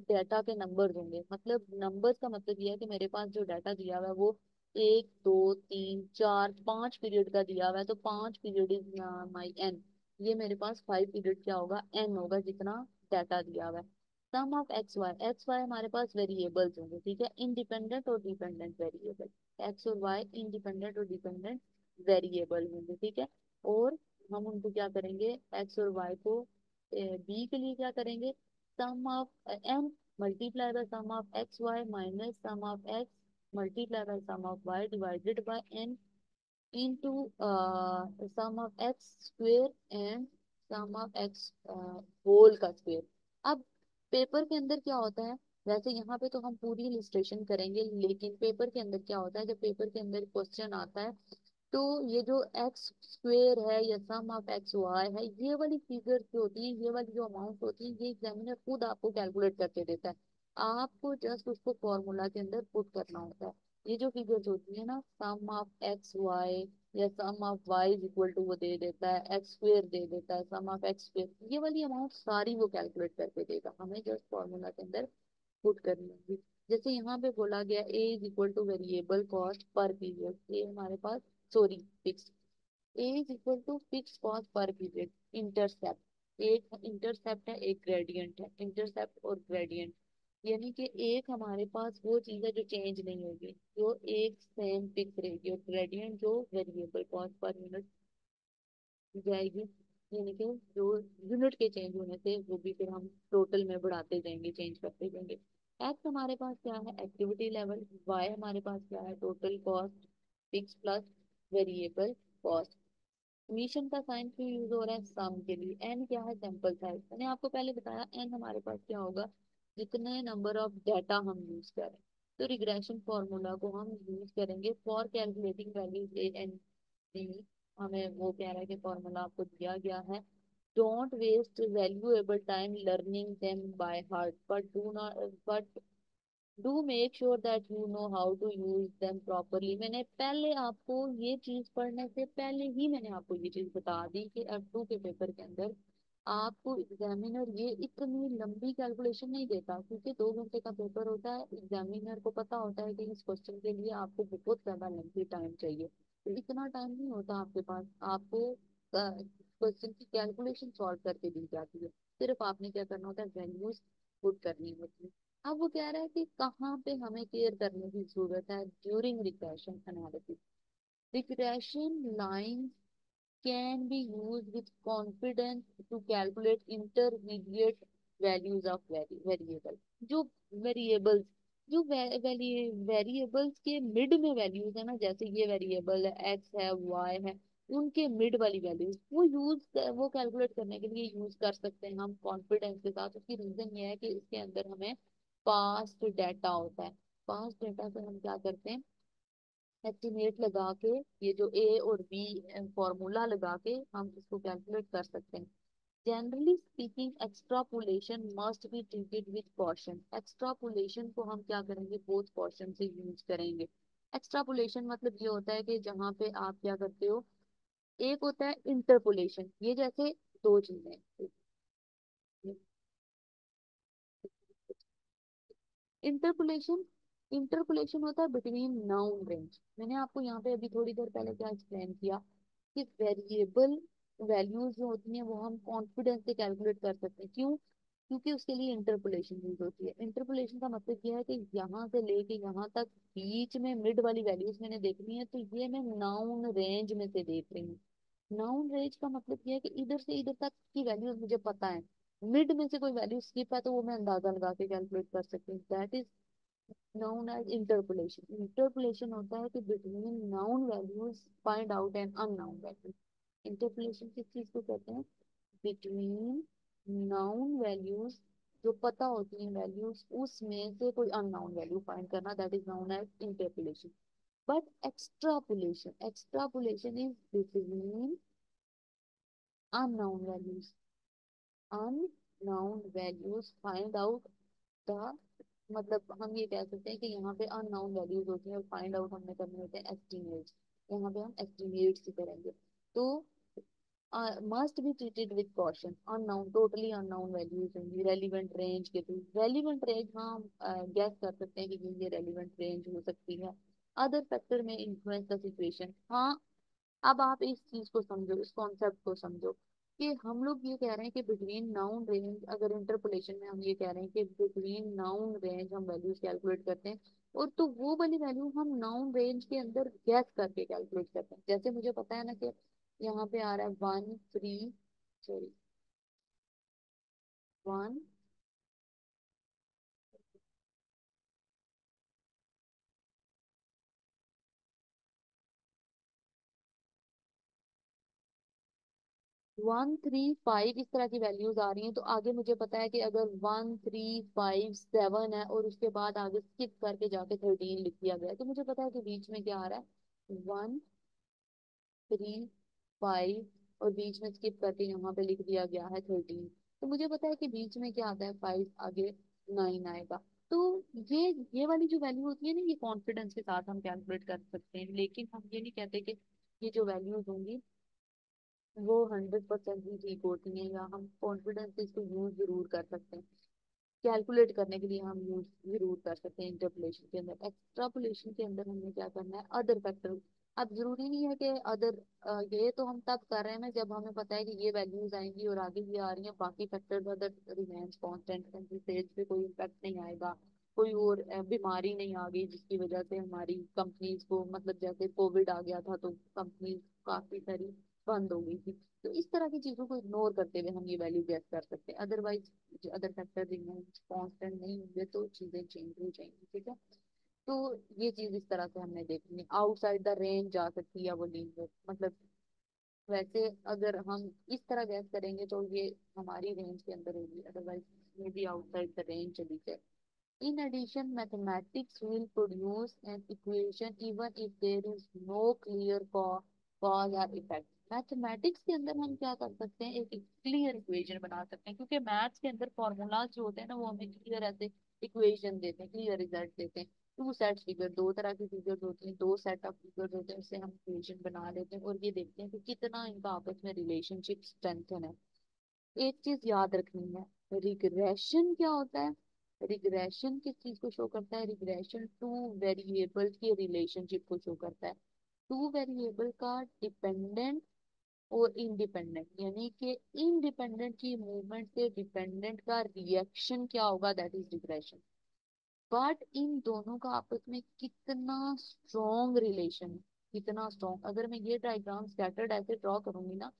डाटा के नंबर होंगे, मतलब नंबर्स का मतलब ये है कि मेरे पास जो डाटा दिया हुआ है वो 1 2 3 4 5 पीरियड का दिया हुआ है, तो 5 पीरियड इज माई n। ये मेरे पास 5 पीरियड क्या होगा, n होगा, जितना डाटा दिया हुआ है। सम ऑफ एक्स वाई हमारे पास वेरिएबल्स होंगे, ठीक है, इंडिपेंडेंट और डिपेंडेंट वेरिएबल। एक्स और वाई इंडिपेंडेंट और डिपेंडेंट वेरिएबल होंगे, ठीक है। और हम उनको क्या करेंगे, एक्स और वाई को बी के लिए क्या करेंगे, sum of N multiply by sum of x Y minus sum of x multiply by sum of Y divided by N into sum of x square and sum of x whole का square. अब paper के अंदर क्या होता है, वैसे यहाँ पे तो हम पूरी इलिस्ट्रेशन करेंगे, लेकिन पेपर के अंदर क्या होता है, जब पेपर के अंदर क्वेश्चन आता है तो ये जो एक्स स्क्वेयर है या सम ऑफ एक्स वाई है, ये वाली फिगर जो होती है, ये वाली जो अमाउंट होती है, ये एग्जामिनर खुद आपको कैलकुलेट करके देता है। आपको जस्ट उसको फॉर्मूला के अंदर पुट करना होता है। ये जो फिगर्स होती है ना, सम ऑफ एक्स वाई या sum of y is equal to, वो दे देता है एक्स स्क्वेयर, दे देता है सम ऑफ एक्स स्क्वेयर, ये वाली अमाउंट सारी वो कैलकुलेट करके देगा, हमें जस्ट फॉर्मूला के अंदर पुट करनी होगी। जैसे यहाँ पे बोला गया a is equal to variable cost per period, a हमारे पास, sorry fix, a is equal to fix cost per period. Intercept, एक इंटरसेप्ट है एक ग्रेडियंट है, इंटरसेप्ट और ग्रेडियंट, यानी कि एक हमारे पास वो चीज है जो चेंज नहीं होगी, जो एक सेम फिक्स रहेगी, और ग्रेडियंट जो वेरिएबल कॉस्ट पर यूनिट जाएगी, यानी कि जो यूनिट के चेंज होने से वो भी फिर हम टोटल में बढ़ाते जाएंगे, चेंज करते जाएंगे। एक्स हमारे पास क्या है, एक्टिविटी लेवल, वाई हमारे पास क्या है, total cost fix plus variable cost. Mission का साइन क्यों यूज हो रहा है, सम के लिए। एन क्या है, सैंपल साइज, मैंने आपको पहले बताया एन हमारे पास क्या होगा, जितने नंबर ऑफ डाटा हम यूज करें। तो रिग्रेशन फॉर्मूला को हम यूज करेंगे for calculating values A and B. हमें वो कह रहा है कि फॉर्मूला आपको दिया गया है, don't waste valuable time learning them by heart but do make sure that you know how to use them properly. मैंने पहले आपको ये चीज पढ़ने से पहले ही मैंने आपको ये चीज बता दी कि F2 के पेपर के अंदर आपको एग्जामिनर ये इतनी लंबी कैलकुलेशन नहीं देता, क्योंकि 2 घंटे का पेपर होता है, एग्जामिनर को पता होता है कि इस क्वेश्चन के लिए आपको बहुत ज्यादा लंबी टाइम चाहिए, तो इतना टाइम नहीं होता आपके पास, आपको क्वेश्चन की कैलकुलेशन सॉल्व करके दी जाती है, सिर्फ आपने क्या करना होता है, वैल्यूज पुट करनी होती है। अब वो कह रहा है कि कहाँ पे हमें केयर करने की जरूरत है, during regression analysis. Regression line can be used with confidence to calculate intermediate values of variable। जो वेरिएबल्स, जो वेरिएबल्स के मिड में वैल्यूज है ना, जैसे ये वेरिएबल है एक्स है वाई है, उनके मिड वाली वैल्यूज वो कैलकुलेट करने के लिए यूज कर सकते हैं हम कॉन्फिडेंस के साथ। उसकी रीजन ये है कि इसके अंदर हमें पास्ट डाटा होता है, पास्ट डाटा से हम क्या करते हैं, एस्टिमेट लगा के, ये जो ए और बी फॉर्मूला लगा के हम इसको कैलकुलेट कर सकते हैं। Generally speaking extrapolation must be treated with caution. Extrapolation को हम क्या करेंगे, बोथ कॉशन से यूज करेंगे। एक्सट्रापोलेशन मतलब ये होता है कि जहाँ पे आप क्या करते हो, एक होता है इंटरपोलेशन, ये जैसे दो चीजें हैं। इंटरपोलेशन, इंटरपोलेशन होता है बिटवीन नाउन रेंज। मैंने आपको यहाँ पे अभी थोड़ी देर पहले क्या एक्सप्लेन किया कि वेरिएबल वैल्यूज जो होती हैं वो हम कॉन्फिडेंस से कैलकुलेट कर सकते हैं, क्यों, क्योंकि उसके लिए इंटरपोलेशन यूज होती है। इंटरपोलेशन का मतलब यह है कि यहाँ से लेके यहाँ तक बीच में मिड वाली वैल्यूज मैंने देखनी है, तो ये मैं नाउन रेंज में से देख रही हूँ। नाउन रेंज का मतलब यह है कि इधर से इधर तक की वैल्यूज मुझे पता है, मिड में से कोई वैल्यू स्किप है तो वो मैं अंदाजा लगा के कैलकुलेट कर सकती हूँ, that is known as interpolation। interpolation होता है कि between noun values find out an unknown value। interpolation किस चीज को कहते हैं, between noun values, जो पता होती हैं वैल्यूज उसमें से कोई अननाउन वैल्यू फाइंड करना, that is known as interpolation. But extrapolation is between unknown values. Unknown values find out the, मतलब हम ये कह सकते हैं कि यहाँ पे अननाउन वैल्यूज होती हैं और फाइंड आउट हमने करने होते हैं एस्टिमेट्स। यहाँ पे हम एस्टिमेट्स ही करेंगे। तो must be treated with caution. Unknown, totally unknown values होंगी रेलिवेंट रेंज के थ्रू। रेलिवेंट रेंज हम गैस कर सकते हैं कि ये रेलिवेंट रेंज हो सकती है। अदर फैक्टर में इन्फ्लुएंस द सिचुएशन। हाँ, अब आप इस चीज को समझो, इस कॉन्सेप्ट को समझो कि हम लोग ये कह रहे हैं कि बिटवीन नाउन रेंज, अगर इंटरपोलेशन में हम ये कह रहे हैं कि बिटवीन नाउन रेंज हम वैल्यूज कैलकुलेट करते हैं, और तो वो वाली वैल्यू हम नाउन रेंज के अंदर गैस करके कैलकुलेट करते हैं। जैसे मुझे पता है ना कि यहाँ पे आ रहा है 1 1 3 5 इस तरह की वैल्यूज आ रही हैं। तो आगे मुझे पता है कि अगर 1 3 5 7 है और उसके बाद आगे स्किप करके जाके 13 लिख दिया गया है, तो मुझे पता है कि बीच में क्या आ रहा है, 1 3 5, और बीच में स्किप करके यहाँ पे लिख दिया गया है 13। तो मुझे पता है कि बीच में क्या आता है, 5 आगे 9 आएगा। तो ये वाली जो वैल्यू होती है ना, ये कॉन्फिडेंस के साथ हम कैलकुलेट कर सकते हैं। लेकिन हम ये नहीं कहते कि ये जो वैल्यूज होंगी वो 100% ही ठीक होती हैं, या हम कॉन्फिडेंस से इसको यूज जरूर कर सकते हैं। कैलकुलेट करने के लिए हम यूज जरूर कर सकते हैं इंटरपोलेशन के अंदर। एक्सट्रापोलेशन के अंदर हमें क्या करना है, अदर फैक्टर। अब जरूरी नहीं है कि अदर, ये तो हम तब कर रहे हैं ना जब हमें पता है कि ये वैल्यूज आएंगी और आगे ये आ रही हैं, बाकी factors other remains constant, sales पे कोई इम्पैक्ट नहीं आएगा, कोई और बीमारी नहीं आ गई जिसकी वजह से हमारी कंपनीज को, मतलब जैसे कोविड आ गया था तो कंपनी काफी सारी बंद हो गई थी। तो इस तरह की चीजों को इग्नोर करते हुए हम ये वैल्यू गैस कर सकते हैं। Otherwise other factor remains constant नहीं होंगे तो चीजें चेंज हो जाएंगी, ठीक है। तो ये चीज इस तरह से हमने देखनी है। आउटसाइड द रेंज जा सकती है वो लीनियर, मतलब वैसे अगर हम इस तरह गैस करेंगे तो ये हमारी रेंज के अंदर होगी, otherwise may be outside the range चली जाए। In addition, mathematics will produce an equation even if there is no clear cause or effect. Mathematics के अंदर हम क्या कर सकते हैं, एक क्लियर इक्वेशन बना सकते हैं, क्योंकि मैथ्स के अंदर फॉर्मूलाज जो होते हैं ना वो हमें क्लियर ऐसे इक्वेशन देते हैं, क्लियर रिजल्ट देते हैं। टू सेट फिगर, दो तरह की फिगर्स होती हैं, दो सेट ऑफ फिगर्स होते हैं, उससे हम इक्वेशन बना लेते हैं और ये देखते हैं कि कितना इनका आपस में रिलेशनशिप स्ट्रेंथन है। एक चीज याद रखनी है, रिग्रेशन क्या होता है। रिग्रेशन किस चीज को शो करता है, रिग्रेशन टू वेरिएबल के रिलेशनशिप को शो करता है। टू वेरिएबल का डिपेंडेंट और इंडिपेंडेंट, यानी कि इंडिपेंडेंट की मूवमेंट से डिपेंडेंट का रिएक्शन क्या होगा, that is regression. But in दोनों का आपस में कितना स्ट्रॉन्ग रिलेशन है, कितना स्ट्रॉन्ग। अगर मैं ये डायग्राम स्कैटर्ड ऐसे ड्रॉ करूंगी ना,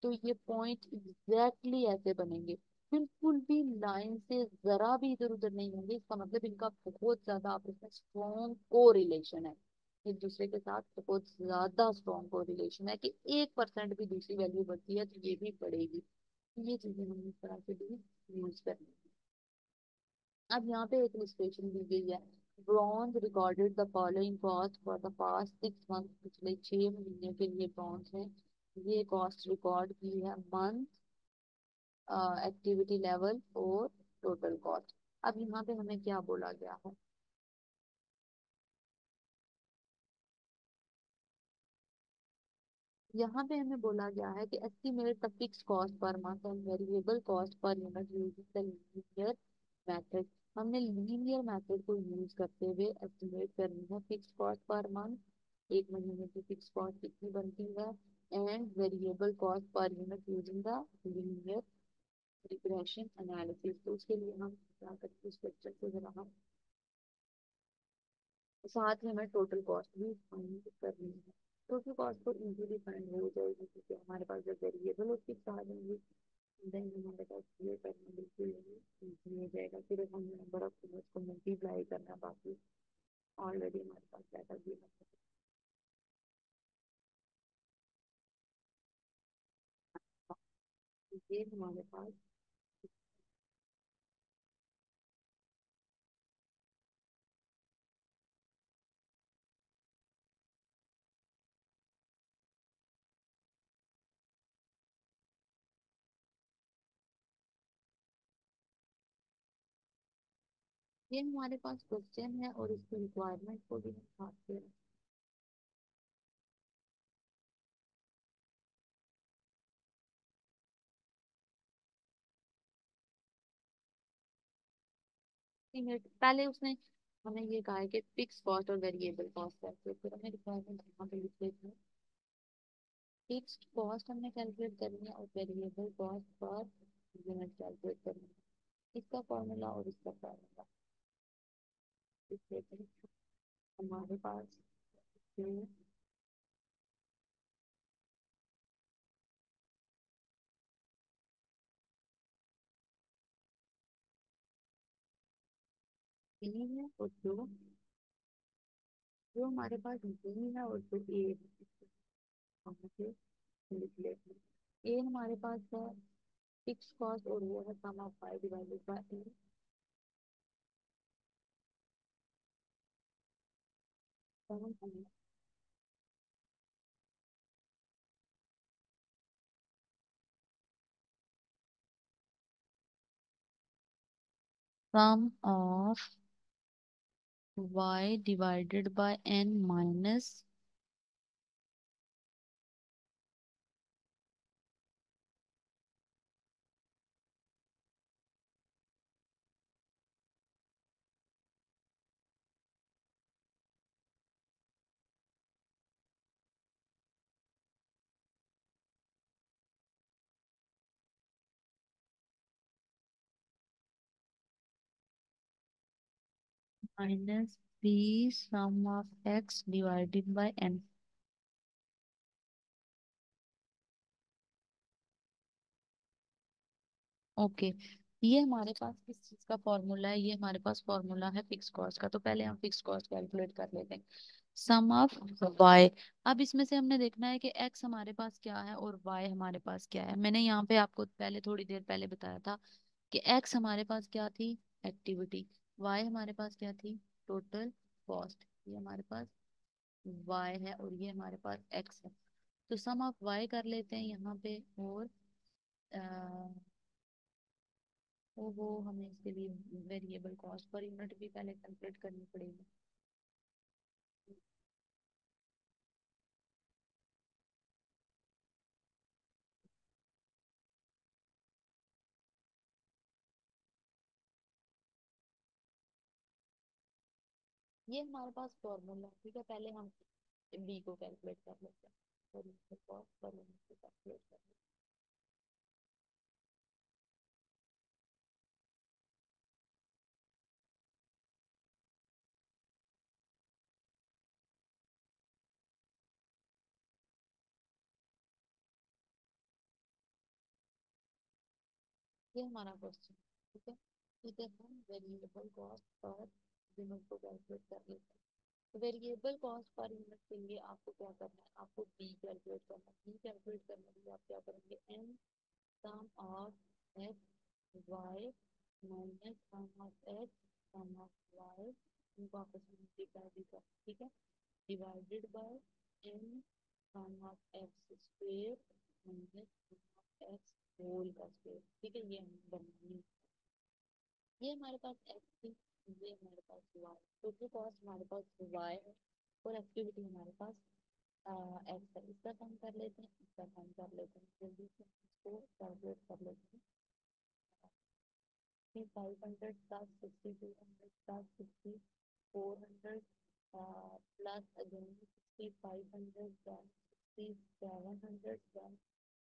तो ये पॉइंट एग्जैक्टली ऐसे बनेंगे, बिल्कुल भी लाइन से जरा भी इधर उधर नहीं होंगे। इसका मतलब इनका बहुत ज्यादा आपस में स्ट्रॉन्ग को रिलेशन है, एक दूसरे के साथ बहुत ज्यादा स्ट्रॉन्ग को रिलेशन है कि 1% भी दूसरी वैल्यू बढ़ती है तो ये भी बढ़ेगी। ये चीजें हम इस तरह से भी यूज करनी है। अब यहाँ पे एक इलस्ट्रेशन दी गई है। Bronze recorded the following cost for the past 6 month. पिछले 6 महीने के लिए ब्रॉन्ज है, ये कॉस्ट रिकॉर्ड की है, मंथ, एक्टिविटी लेवल और टोटल कॉस्ट। अब यहाँ पे हमें क्या बोला गया है, यहाँ पे हमें बोला गया है कि estimate the fix cost per month and variable cost per unit using the linear method. हमने लीनियर मेथड को यूज करते हुए एस्टिमेट करनी है फिक्स कॉस्ट पर मंथ, एक महीने की फिक्स कॉस्ट कितनी बनती है, and variable cost per unit using the linear regression analysis. तो उसके लिए हम क्या करते हैं, स्ट्रक्चर से जरा हम साथ में हमें टोटल कॉस्ट भी फाइंड करनी है। टोटल कॉस्ट तो इजीली फाइंड हो जाएगी क्योंकि हमारे पास जब वेरिएबल उसकी आ जाएंगी, देन हमारे पास ये करना बिल्कुल इजी हो जाएगा। फिर हमें नंबर ऑफ यूनिट्स को मल्टीप्लाई करना, बाकी ऑलरेडी हमारे पास डाटा भी है। ये हमारे पास ये हमारे पास क्वेश्चन है और इसकी रिक्वायरमेंट को भी हम छापते हैं। पहले उसने हमें ये कहा है कि फिक्स कॉस्ट और वेरिएबल कॉस्ट है, तो फिर हमें रिक्वायरमेंट यहाँ पे लिख देते हैं। फिक्स्ड कॉस्ट हमने कैलकुलेट करनी है और variable cost per unit calculate करनी है। इसका फॉर्मूला और इसका फॉर्मूला लिख देते हैं। हमारे पास ये बी है और जो जो हमारे पास बी है और जो ए है, हम इसे लिख लेते हैं। ए हमारे पास है फिक्स कॉस्ट और वो है sum of pi divided by a. Sum of y divided by n minus b sum of x divided by n। Okay, ये हमारे पास किस चीज का फॉर्मूला है? ये हमारे पास फॉर्मूला है फिक्स कॉस्ट का। तो पहले हम फिक्स कॉस्ट कैलकुलेट कर लेते हैं। Sum of y। अब इसमें से हमने देखना है कि x हमारे पास क्या है और y हमारे पास क्या है। मैंने यहाँ पे आपको पहले थोड़ी देर पहले बताया था कि x हमारे पास क्या थी, एक्टिविटी। y हमारे पास क्या थी, टोटल कॉस्ट। ये हमारे पास y है और ये हमारे पास x है। तो सम ऑफ y कर लेते हैं यहाँ पे। और वो हमें इसके लिए वेरिएबल कॉस्ट पर यूनिट भी पहले कैलकुलेट करनी पड़ेगी। ये हमारे पास फॉर्मूला, ठीक है। पहले हम बी को कैलकुलेट कर लेते हैं। वेरिएबल कॉस्ट पर यूनिट को कैलकुलेट कर लेते हैं। ये हमारा क्वेश्चन, ठीक है। इधर हम वेरिएबल कॉस्ट पर यूनिट को कैलकुलेट कर लेते हैं। तो वेरिएबल कॉस्ट पर यूनिट के लिए आपको क्या करना है, आपको बी कैलकुलेट करना है। बी कैलकुलेट करने के लिए आप क्या करेंगे, n sum of x Y minus sum of x sum of y, इनको आपस में मल्टीप्लाई भी कर, ठीक है, divided by n sum of x square minus sum of x whole का स्क्वेयर, ठीक है। ये हम बनाएंगे। ये हमारे पास एक्स थी, ये हमारे पास वाई। टोटल कॉस्ट हमारे पास वाई है और एक्टिविटी हमारे पास एक्स है। इसका सम कर लेते हैं, इसका सम कर लेते हैं, जल्दी से इसको कैलकुलेट कर लेते हैं। 500 plus 6200 plus 6400 plus again 6500 then 6700 then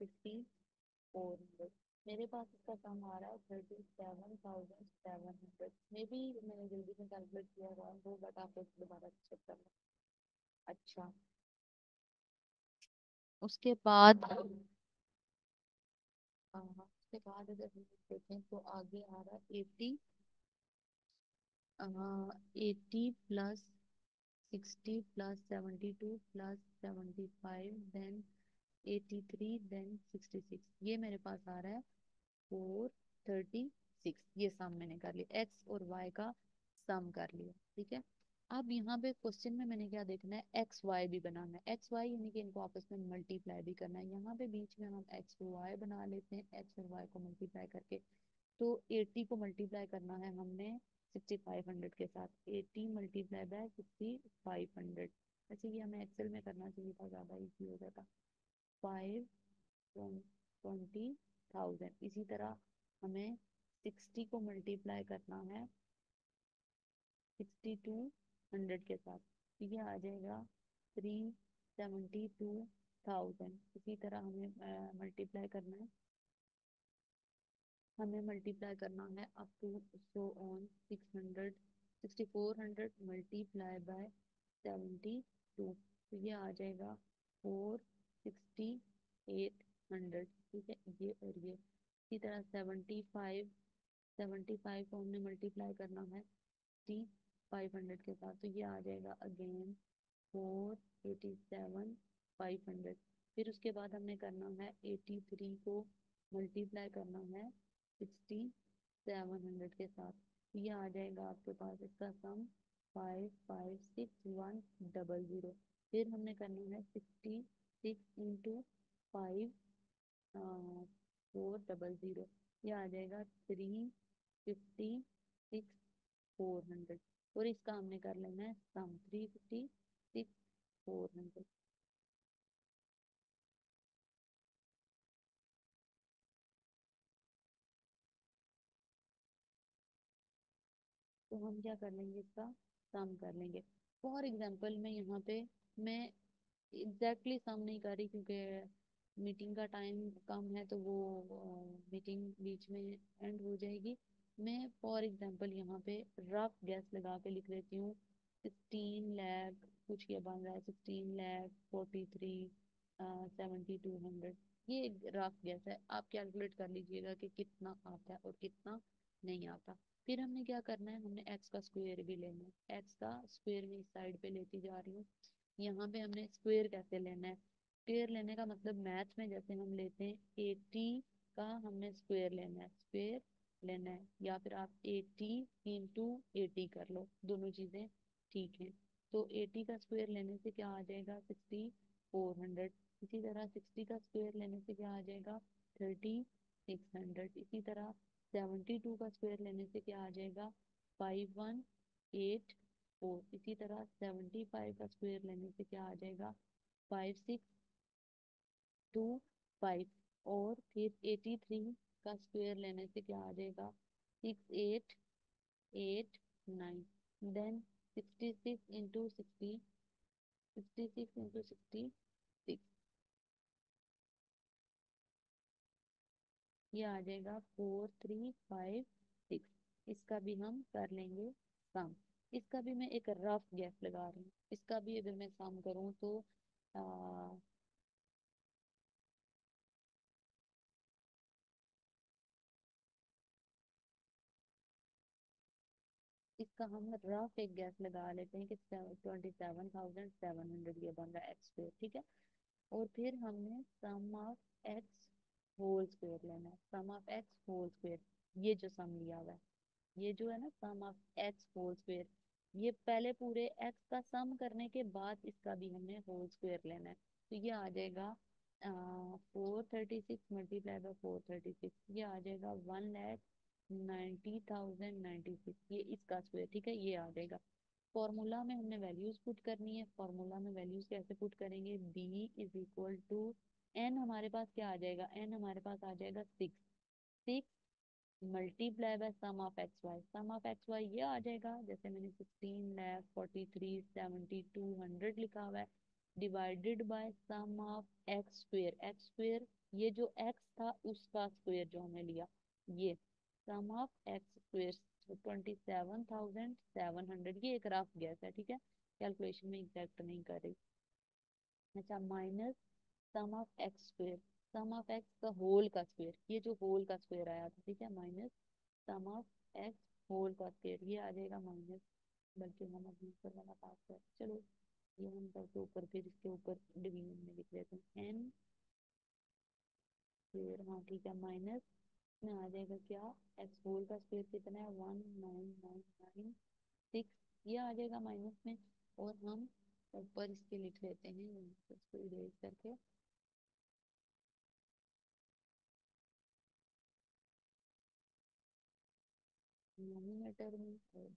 5400। मेरे पास इसका सम आ रहा है 37,700। मे बी मैंने जल्दी से कैलकुलेट किया रॉन्ग हो, बट आप एक दोबारा चेक करना। अच्छा, उसके बाद उसके बाद अगर हम देखें तो आगे आ रहा है 80 plus 60 plus 72 plus 75 then 83 then 66। ये मेरे पास आ रहा है 436। ये सम मैंने कर लिया, एक्स और वाई का सम कर लिया, ठीक है। अब यहाँ पे क्वेश्चन में मैंने क्या देखना है, एक्स वाई भी बनाना है। एक्स वाई यानी कि इनको आपस में मल्टीप्लाई भी करना है। यहाँ पे बीच में हम एक्स और वाई बना लेते हैं। एक्स और वाई को मल्टीप्लाई करके, तो 80 को मल्टीप्लाई करना है हमने 6500 के साथ 80 मल्टीप्लाई बाय 6500। अच्छा ये हमें एक्सेल में करना चाहिए था, ज़्यादा इजी हो जाता। 520,000। इसी तरह हमें 60 को मल्टीप्लाई करना है 6200 के साथ, तो ये आ जाएगा 372,000। इसी तरह हमें मल्टीप्लाई करना है up to so on 6400 multiply by 72, तो ये आ जाएगा 46800। ठीक है, ये और ये। इसी तरह 75 को हमने मल्टीप्लाई करना है 500 के साथ, तो ये आ जाएगा अगेन 487,500। फिर उसके बाद हमने करना है 83 को मल्टीप्लाई करना है 6700 के साथ, तो ये आ जाएगा आपके पास इसका सम 556100। फिर हमने करना है 66 इंटू 5 400, ये आ जाएगा 356,400। और इसका हमने कर लेना है सम 356,400। तो हम क्या कर लेंगे, इसका सम कर लेंगे। फॉर एग्जाम्पल मैं यहाँ पे मैं एग्जैक्टली सम नहीं कर रही, क्योंकि मीटिंग का टाइम कम है, तो वो मीटिंग बीच में एंड हो जाएगी। मैं फॉर एग्जांपल यहाँ पे रफ गैस लगा के लिख लेती हूँ 16 लाख, कुछ ये बन रहा है 16,43,7200। ये एक रफ गैस है, आप कैलकुलेट कर लीजिएगा कि कितना आता है और कितना नहीं आता। फिर हमने क्या करना है, हमने एक्स का स्क्वायर भी लेना है। एक्स का स्क्वायर में इस साइड पे लेती जा रही हूँ। यहाँ पे हमने स्क्वायर कैसे लेना है, स्क्वायर लेने का मतलब मैथ में जैसे हम लेते हैं 80 का हमने स्क्वायर लेना है, स्क्वायर लेना है, या फिर आप 80 इंटू 80 कर लो, दोनों चीजें ठीक है। तो 80 का स्क्वायर लेने से क्या आ जाएगा 6400। इसी तरह 60 का स्क्वायर लेने से क्या आ जाएगा 3600। इसी तरह 72 का स्क्वायर लेने से क्या आ जाएगा 5184। इसी तरह 75 का स्क्वायर लेने से क्या आ जाएगा 5625। और फिर 83 का स्क्वायर लेने से क्या आ जाएगा 6889। देन 66 इंटू 66 ये आ जाएगा 4356। इसका भी हम कर लेंगे सम। इसका भी मैं एक रफ गैस लगा रही हूँ, इसका भी अगर मैं सम करूँ तो आ, इसका हम रफ एक गैस लगा लेते हैं कि 27,700 ये बन रहा है एक्स स्क्वायर। ठीक है, और फिर हमने सम ऑफ एक्स होल स्क्वायर लेना है, sum of x whole square. ये जो सम लिया हुआ है, ये जो है ना सम ऑफ एक्स होल स्क्वायर, ये पहले पूरे एक्स का सम करने के बाद इसका भी हमने होल स्क्वायर लेना है। तो ये आ जाएगा 436 मल्टीप्लाई बाय 436, ये आ जाएगा 1,90,096, ये इसका स्क्वायर। ठीक है, ये आ जाएगा। फॉर्मूला में हमने वैल्यूज पुट करनी है। फॉर्मूला में वैल्यूज कैसे पुट करेंगे, b is equal to n, हमारे पास क्या आ जाएगा, एन हमारे पास आ जाएगा 6। 6 multiply by sum of x y, sum of x y ये आ जाएगा, जैसे मैंने 16,43,72,200 लिखा हुआ है, divided by sum of x square. X square ये जो एक्स था उसका स्क्वेयर जो हमने लिया, ये सम ऑफ एक्स स्क्वेयर 27,700। ये एक रफ गैस है, ठीक है, कैलकुलेशन में एग्जैक्ट नहीं कर रही। अच्छा, minus sum of x square, sum of x का होल का स्क्वेयर, ये जो होल का स्क्वेयर आया था, ठीक है, minus sum of x whole का स्क्वायर, ये आ जाएगा माइनस, बल्कि हम अपने ऊपर वाला पास कर, चलो ये हम करके ऊपर, फिर इसके ऊपर डिवीजन में लिख लेते हैं एन स्क्वायर। हाँ ठीक है, माइनस में आ जाएगा क्या, एक्स होल का स्क्वायर कितना है 199996, ये आ जाएगा माइनस में। और हम ऊपर इसके लिख लेते हैं इसको इरेज करके, डिनोमिनेटर में और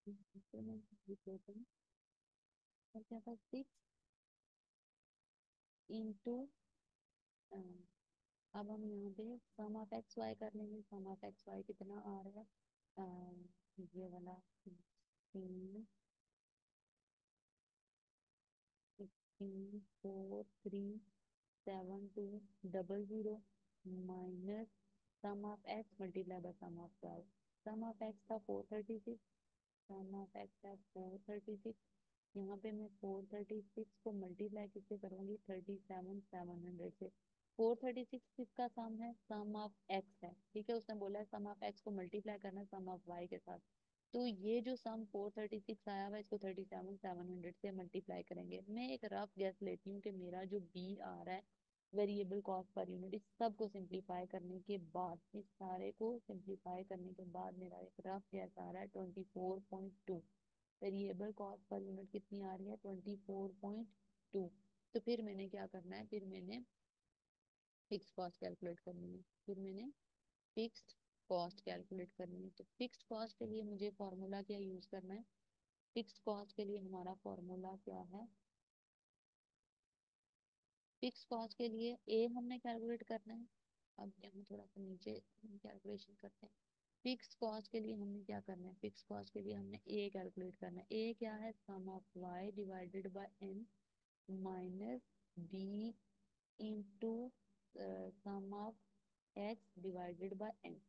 डिनोमिनेटर में और क्या था, 6 इंटू, अब हम यहाँ पे सम ऑफ एक्स वाई कर लेंगे। सम ऑफ एक्स वाई कितना आ रहा है, ये वाला 16, 4, 3, 7, 2, 0 minus sum of x multiply by sum of y. Sum of x था 436, सम ऑफ एक्स है 436। यहाँ पे मैं 436 को मल्टीप्लाई किससे करूंगी, 37,700 से। 436 किसका सम है, सम ऑफ एक्स है, ठीक है। उसने बोला है सम ऑफ एक्स को मल्टीप्लाई करना है सम ऑफ वाई के साथ। तो ये जो सम 436 आया हुआ है इसको 37,700 से मल्टीप्लाई करेंगे। मैं एक रफ गैस लेती हूँ कि मेरा जो बी आ रहा है वेरिएबल कॉस्ट पर यूनिट, इस सब को सिंप्लीफाई करने के बाद, इस सारे को सिंप्लीफाई करने के बाद मेरा एक रफ गैस आ रहा है 24.2। वेरिएबल कॉस्ट पर यूनिट कितनी आ रही है, 24.2। तो फिर मैंने क्या करना है, फिर मैंने फिक्स कॉस्ट कैलकुलेट करनी है। फिर मैंने फिक्स्ड कॉस्ट कैलकुलेट करनी है। तो फिक्स्ड कॉस्ट के लिए मुझे फॉर्मूला क्या यूज करना है, फिक्स्ड कॉस्ट के लिए हमारा फॉर्मूला क्या है, फिक्स कॉस्ट के लिए ए हमने कैलकुलेट करना है। अब यहाँ थोड़ा सा नीचे कैलकुलेशन करते हैं। फिक्स कॉस्ट के लिए हमने क्या करना है, फिक्स कॉस्ट के लिए हमने ए कैलकुलेट करना है। ए क्या है, sum of Y divided by N minus b into sum of x divided by n.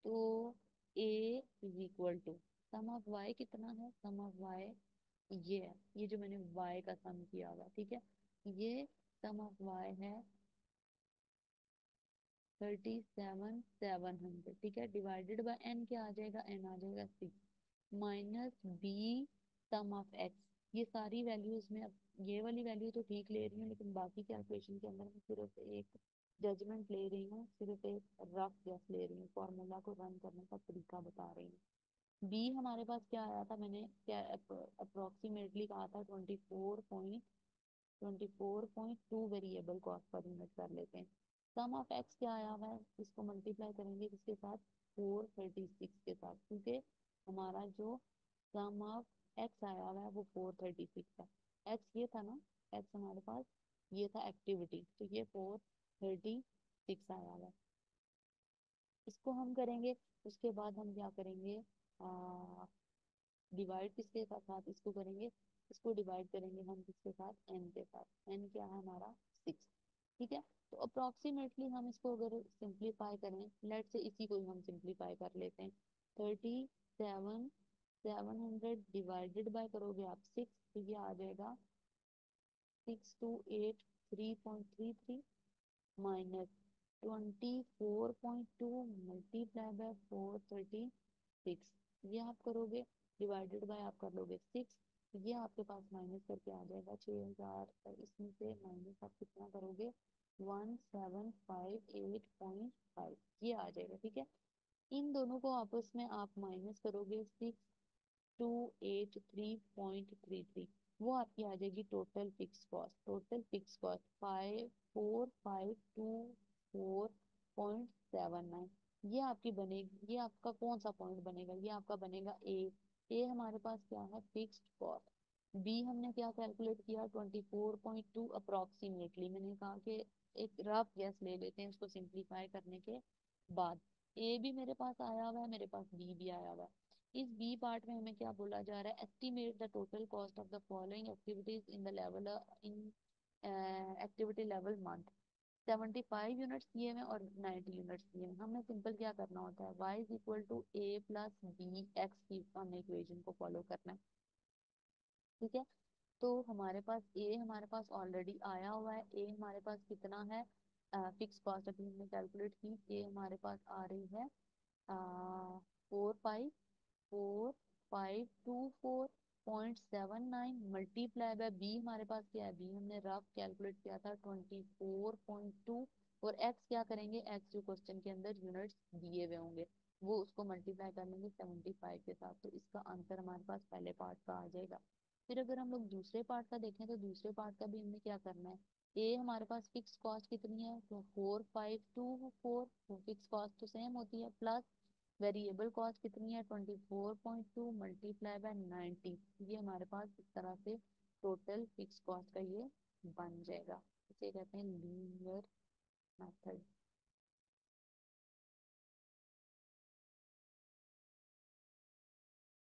तो a is equal to sum of y कितना है, सम ऑफ वाई ये है, ये जो मैंने y का सम किया हुआ, ठीक है। ये सम ऑफ y है 37,700, ठीक है। डिवाइडेड बाय n क्या आ जाएगा, n आ जाएगा 6 minus b sum of x। ये सारी वैल्यूज में, अब ये वाली वैल्यू तो ठीक ले रही हूँ लेकिन बाकी कैलकुलेशन के अंदर मैं सिर्फ एक जजमेंट ले रही हूँ, सिर्फ एक रफ गेस ले रही हूँ, फॉर्मूला को रन करने का तरीका बता रही हूँ। बी हमारे पास क्या आया था, मैंने क्या अप्रोक्सीमेटली कहा था, 24.2 वेरिएबल कॉस्ट पर यूनिट कर लेते हैं। सम ऑफ एक्स क्या आया हुआ है, इसको मल्टीप्लाई करेंगे किसके साथ, 436 के साथ, क्योंकि हमारा जो सम ऑफ एक्स आया हुआ है वो 436 है। एक्स ये था ना, एक्स हमारे पास ये था एक्टिविटी, तो ये 436 आया हुआ है। इसको हम करेंगे, उसके बाद हम क्या करेंगे, डिवाइड किसके साथ इसको करेंगे, इसको डिवाइड करेंगे हम किसके साथ, एन के साथ। एन क्या है हमारा, 6, ठीक है। तो अप्रोक्सीमेटली हम इसको अगर सिंप्लीफाई करें, लेट से इसी को ही हम सिंप्लीफाई कर लेते हैं। 37,700 डिवाइडेड बाय करोगे आप 6, तो ये आ जाएगा 6283.33 माइनस 24.2 मल्टीप्लाई बाय 436, ये आप करोगे, डिवाइडेड बाय आप कर लोगे 6, ये आपके पास माइनस करके आ जाएगा 6,000। इसमें से माइनस आप कितना करोगे, 1758.5, ये आ जाएगा, ठीक है। इन दोनों को आपस में आप माइनस करोगे, 6283.33, वो आपकी आ जाएगी total fix cost. Total fix cost 54,524.79, ये आपकी बनेगी। ये आपका कौन सा पॉइंट बनेगा, ये आपका बनेगा ए। ए हमारे पास क्या है, फिक्स्ड कॉस्ट। बी हमने क्या कैलकुलेट किया, 24.2 अप्रोक्सीमेटली, मैंने कहा कि एक रफ गैस ले लेते हैं इसको सिंप्लीफाई करने के बाद। ए भी मेरे पास आया हुआ है, मेरे पास बी भी आया हुआ है। इस बी पार्ट में हमें क्या बोला जा रहा है, estimate the total cost of the following activities in the level in activity level month. 75 units दिए हुए और 90 यूनिट्स दिए हुए। हमें सिंपल क्या करना होता है, y is equal to A plus B x की हमें इक्वेशन को फॉलो करना है, ठीक है। तो हमारे पास ए हमारे पास ऑलरेडी आया हुआ है। ए हमारे पास कितना है, फिक्स कॉस्ट अभी हमने कैलकुलेट की, ए हमारे पास आ रही है 4524.79 मल्टीप्लाई बाय बी हमारे पास क्या है, बी हमने रफ कैलकुलेट किया था 24.2, और एक्स क्या करेंगे, एक्स जो क्वेश्चन के अंदर यूनिट्स दिए हुए होंगे वो उसको मल्टीप्लाई कर लेंगे 75 के साथ। तो इसका आंसर हमारे पास पहले पार्ट का आ जाएगा। फिर अगर हम लोग दूसरे पार्ट का देखें तो दूसरे पार्ट का भी हमें क्या करना है, ए हमारे पास फिक्स कॉस्ट कितनी है, तो 452 4, तो फिक्स कॉस्ट तो सेम होती है, प्लस वेरिएबल कॉस्ट कितनी है 24.2 मल्टीप्लाई बाय 90। ये हमारे पास इस तरह से टोटल फिक्स कॉस्ट का ये बन जाएगा। इसे कहते हैं लीनियर मेथड।